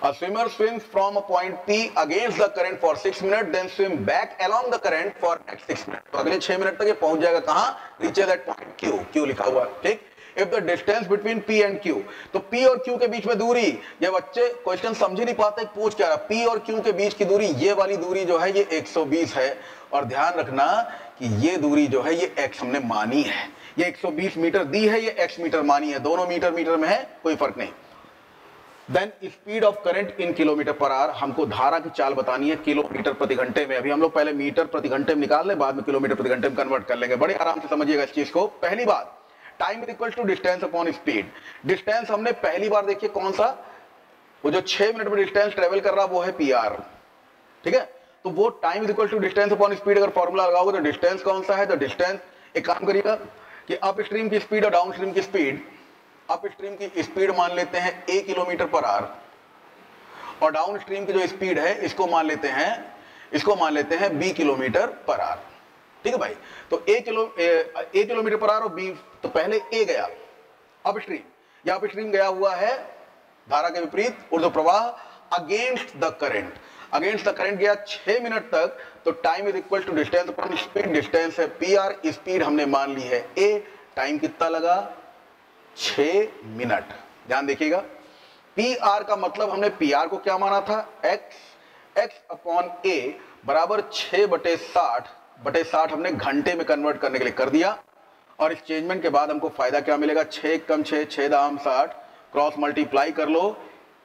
A swimmer swims from a point P against the current for 6 minutes, then swim back along the current for next 6 minutes। तो अगले 6 मिनट तक ये पहुंच जाएगा कहां? Reaches at point Q, Q लिखा हुआ, ठीक। If the distance between P and Q, तो P और Q के बीच में दूरी, ये बच्चे क्वेश्चन समझ ही नहीं पाते, पूछ क्या रहा, P और Q के बीच की दूरी, ये वाली दूरी जो है ये 120 है, और ध्यान रखना कि ये दूरी जो है ये x हमने मानी है, ये 120 मीटर दी है, ये x मीटर मानी है, दोनों मीटर मीटर में है, कोई फर्क नहीं। Then speed of current in kilometer per hour, हमको धारा की चाल बतानी है किलोमीटर प्रति घंटे में। अभी हम लोग पहले मीटर प्रति घंटे में निकाल लें, बाद में किलोमीटर प्रति घंटे में कन्वर्ट कर लेंगे। बड़े आराम से समझिएगा इस चीज को। पहली बात, time is equal to distance upon speed. Distance हमने पहली बार देखिए कौन सा, वो जो 6 मिनट में डिस्टेंस ट्रेवल कर रहा वो है PR, ठीक है। तो वो time is equal to distance upon speed अगर फॉर्मूला लगाओगे तो डिस्टेंस कौन सा है, तो डिस्टेंस, एक काम करिएगा कि अप स्ट्रीम की स्पीड और डाउन स्ट्रीम की स्पीड, अप स्ट्रीम की स्पीड मान लेते हैं A किलोमीटर पर आवर, और डाउन स्ट्रीम की जो स्पीड है इसको मान लेते हैं B किलोमीटर पर आवर, ठीक है भाई। तो A किलोमीटर पर आवर और B, तो पहले A गया अप स्ट्रीम, या अप स्ट्रीम गया हुआ है धारा के विपरीत ऊर्ध्व प्रवाह, against the current, against the current गया 6 मिनट तक, तो time is equal to distance upon speed, distance है PR, स्पीड हमने मान ली है A, टाइम कितना लगा 6 मिनट। ध्यान देखिएगा, PR का मतलब हमने PR को क्या माना था, x अपॉन A बराबर 6/60 हमने घंटे में कन्वर्ट करने के लिए कर दिया, और इस चेंजमेंट के बाद हमको फायदा क्या मिलेगा, 6 कम 6, 6 दाम 60, क्रॉस मल्टीप्लाई कर लो,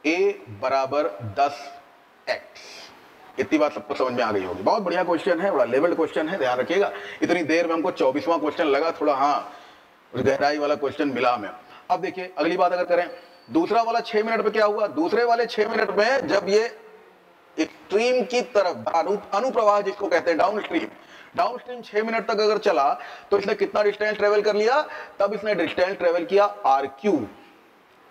A बराबर 10x। इतनी बात सबको समझ में आ गई होगी। बहुत बढ़िया क्वेश्चन है, बड़ा लेवल्ड क्वेश्चन है, ध्यान रखिएगा। इतनी देर में हमको 24वां क्वेश्चन लगा, थोड़ा हाँ गहराई वाला क्वेश्चन मिला हमें। अब देखिए अगली बात अगर करें, दूसरा वाला 6 मिनट में क्या हुआ, दूसरे वाले 6 मिनट में जब ये स्ट्रीम की तरफ अनुप्रवाह जिसको कहते हैं डाउन स्ट्रीम 6 मिनट तक अगर चला तो इसने कितना डिस्टेंस ट्रेवल कर लिया, तब इसने डिस्टेंस ट्रेवल किया RQ।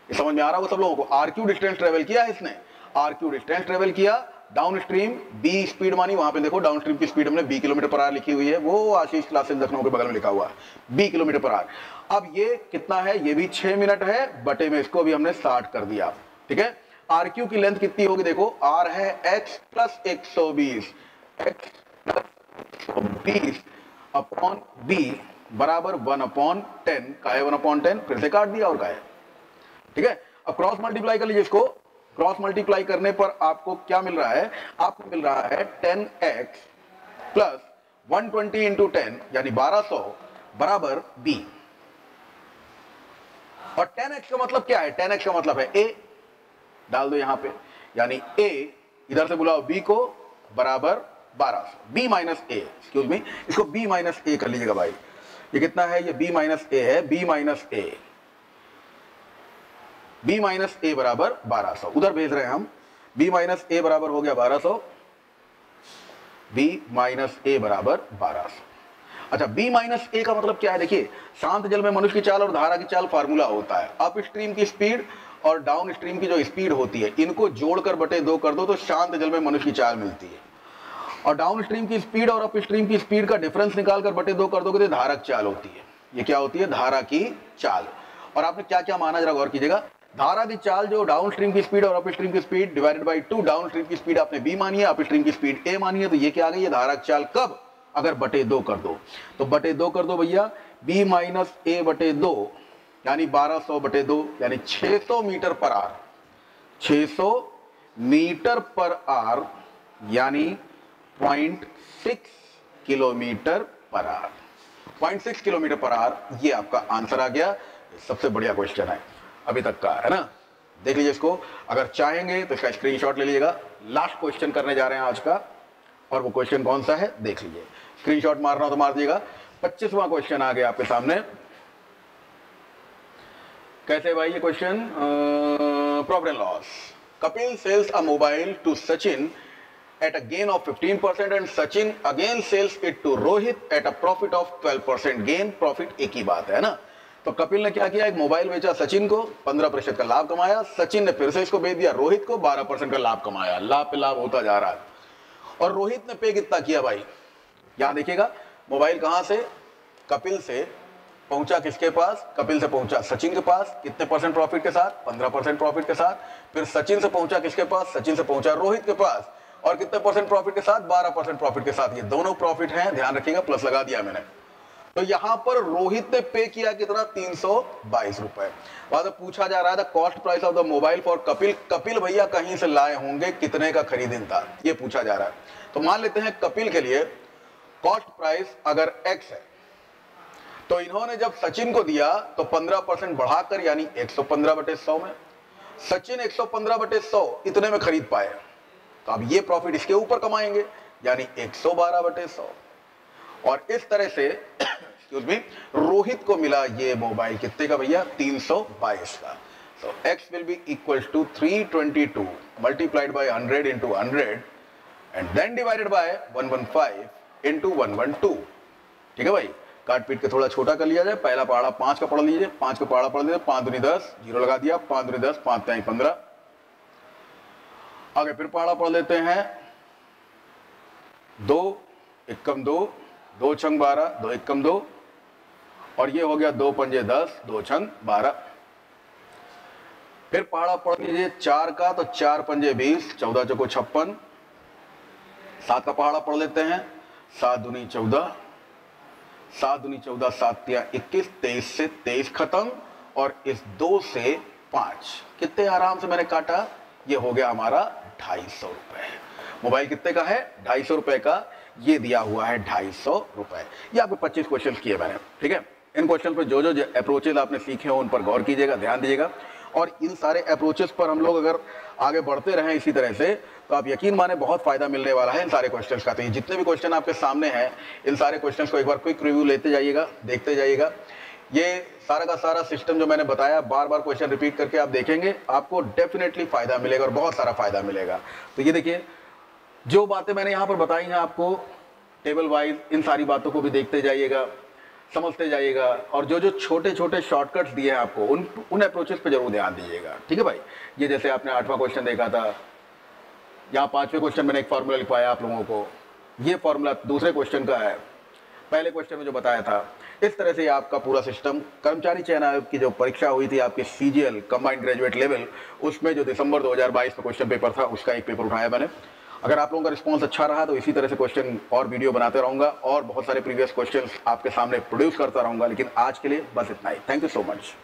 समझ में आ रहा होगा सब लोगों को, RQ डिस्टेंस ट्रेवल किया है इसने, RQ डिस्टेंस ट्रेवल किया, डाउन स्ट्रीम B स्पीड मानी, वहां पे देखो डाउन स्ट्रीम की स्पीड हमने B किलोमीटर पर आवर लिखी हुई है, वो आशीष क्लासेस लखनऊ के बगल में लिखा हुआ है B किलोमीटर पर आवर। अब ये कितना है, ये भी 6 मिनट है, बटे में इसको भी हमने 60 कर दिया, ठीक है। RQ की लेंथ कितनी होगी, देखो R है x plus 120, x plus 120 upon B बराबर 1/10, का है 1/10, फिर से काट दिया और का है, ठीक है। अब क्रॉस मल्टीप्लाई कर लीजिए इसको, क्रॉस मल्टीप्लाई करने पर आपको क्या मिल रहा है, आपको मिल रहा है 10x प्लस 120 इंटू 10 यानी 1200 बराबर B। और 10x का मतलब क्या है, 10x का मतलब है A, डाल दो यहां पे, यानी A इधर से बुलाओ B को, बराबर 1200, B minus A, excuse me, इसको B माइनस A कर लीजिएगा भाई। ये कितना है, ये B माइनस A है, B minus A, B minus A बराबर 1200, उधर भेज रहे हैं हम, B माइनस A बराबर हो गया 1200, B माइनस A बराबर 1200। अच्छा, B माइनस A का मतलब क्या है, देखिए शांत जल में मनुष्य की चाल और धारा की चाल फार्मूला होता है, अप स्ट्रीम की स्पीड और डाउन स्ट्रीम की जो स्पीड होती है, इनको जोड़कर बटे 2 कर दो तो शांत जल में मनुष्य की चाल मिलती है, और डाउन स्ट्रीम की स्पीड और अप स्ट्रीम की स्पीड का डिफरेंस निकालकर बटे 2 कर दोगे तो धारा की चाल होती है। ये क्या होती है, धारा की चाल। और आपने क्या क्या माना जरा गौर कीजिएगा, धारा की चाल जो डाउन स्ट्रीम की स्पीड और अप स्ट्रीम की speed divided by 2, down stream की स्पीड आपने B मानी है, अप स्ट्रीम की स्पीड A मानी है, तो ये क्या आ गई, ये धारा की चाल कब, अगर बटे 2 कर दो, तो बटे 2 कर दो भैया, B माइनस A बटे 2 यानी 1200 बटे 2 यानी 600 metre per hour, 600 metre per hour यानी 0.6 kilometre per our, 0.6 kilometre per our, ये आपका आंसर आ गया। सबसे बढ़िया क्वेश्चन है अभी तक का, है ना। देख लीजिए इसको, अगर चाहेंगे तो इसका स्क्रीनशॉट ले लीजिएगा। लास्ट क्वेश्चन करने जा रहे हैं आज का, और वो क्वेश्चन कौन सा है देख लीजिए, स्क्रीनशॉट मारना हो तो मार दीजिएगा। 25वां क्वेश्चन आ गया आपके सामने। कैसे भाई ये question, profit and loss. Kapil sells a mobile to Sachin at a gain of 15% and Sachin again sells it to Rohit at a profit of 12% gain, profit एक ही बात है ना। तो कपिल ने क्या किया, एक मोबाइल बेचा सचिन को, 15% का लाभ कमाया, सचिन ने फिर से इसको बेच दिया रोहित को, 12% का लाभ कमाया, लाभ पे लाभ होता जा रहा है। और रोहित ने पे कितना किया भाई, यहां देखिएगा, मोबाइल कहां से, कपिल से पहुंचा किसके पास, कपिल से पहुंचा सचिन के पास, कितने परसेंट प्रॉफिट के साथ, 15% प्रॉफिट के साथ। फिर सचिन से पहुंचा किसके पास, सचिन से पहुंचा रोहित के पास, और कितने परसेंट प्रॉफिट के साथ, 12% प्रॉफिट के साथ। ये दोनों प्रॉफिट हैं, ध्यान रखिएगा, प्लस लगा दिया मैंने। तो यहां पर रोहित ने पे किया कितना, 322 रुपए। बाद में पूछा जा रहा है cost price of the mobile for Kapil. Kapil भैया कहीं से लाए होंगे, कितने का खरीदन था, ये पूछा जा रहा है। तो मान लेते हैं कपिल के लिए कॉस्ट प्राइस अगर x है, तो इन्होंने जब सचिन को दिया तो 15% बढ़ाकर यानी 115/100 में, सचिन 115/100 इतने में खरीद पाए। तो अब ये प्रॉफिट इसके ऊपर कमाएंगे यानी 112/100। और इस तरह से एक्सक्यूज मी, रोहित को मिला ये मोबाइल कितने का भैया, 322 का। So x will be equal to 322 multiplied by 100 into 100 and then divided by 115 into 112। ठीक है भाई, काट पीट के थोड़ा छोटा कर लिया जाए। पहला पहाड़ा 5 का पढ़ लीजिए, 5 का पहाड़ा पढ़ लीजिए, 5 दूनी 10, जीरो लगा दिया, 5 दूनी 10, 5 तिहाई 15। आगे फिर पहाड़ा पढ़ लेते हैं, 2 एकम 2, 2 छंग 12, 2 एकम 2, और ये हो गया 2 पंजे 10, 2 छंग 12। फिर पहाड़ा पढ़ लीजिए 4 का, तो 4 पंजे 20, 14 चौको 56। 7 का पहाड़ा पढ़ लेते हैं, 7 दूनी 14, 7 दूनी 14, 7 तिया 21, 23 से 23 खत्म, और इस 2 से 5 कितने आराम से मैंने काटा, ये हो गया हमारा 250 रुपए। मोबाइल कितने का है, 250 रुपए का, ये दिया हुआ है 250 रुपए। ये आपको 25 क्वेश्चन किए मैंने। ठीक है, इन क्वेश्चन पर जो जो अप्रोचेज आपने सीखे हो उन पर गौर कीजिएगा, ध्यान दीजिएगा। और इन सारे अप्रोचेस पर हम लोग अगर आगे बढ़ते रहें इसी तरह से, तो आप यकीन माने बहुत फायदा मिलने वाला है इन सारे क्वेश्चंस का। तो ये जितने भी क्वेश्चन आपके सामने हैं, इन सारे क्वेश्चंस को एक बार क्विक रिव्यू लेते जाइएगा, देखते जाइएगा। ये सारा का सारा सिस्टम जो मैंने बताया, बार बार क्वेश्चन रिपीट करके आप देखेंगे, आपको डेफिनेटली फायदा मिलेगा और बहुत सारा फायदा मिलेगा। तो ये देखिए, जो बातें मैंने यहाँ पर बताई हैं आपको टेबल वाइज, इन सारी बातों को भी देखते जाइएगा, समझते जाइएगा, और जो जो छोटे छोटे शॉर्टकट्स दिए हैं आपको, उन अप्रोचेस पे जरूर ध्यान दीजिएगा। ठीक है भाई, ये जैसे आपने 8वां क्वेश्चन देखा था, यहाँ 5वें क्वेश्चन मैंने एक फॉर्मूला लिखवाया आप लोगों को, ये फॉर्मूला दूसरे क्वेश्चन का है, पहले क्वेश्चन में जो बताया था। इस तरह से आपका पूरा सिस्टम, कर्मचारी चयन आयोग की जो परीक्षा हुई थी आपके CGL कंबाइंड ग्रेजुएट लेवल, उसमें जो दिसंबर 2022 में क्वेश्चन पेपर था, उसका एक पेपर उठाया मैंने। अगर आप लोगों का रिस्पांस अच्छा रहा तो इसी तरह से क्वेश्चन और वीडियो बनाते रहूंगा और बहुत सारे प्रीवियस क्वेश्चंस आपके सामने प्रोड्यूस करता रहूंगा। लेकिन आज के लिए बस इतना ही। Thank you so much.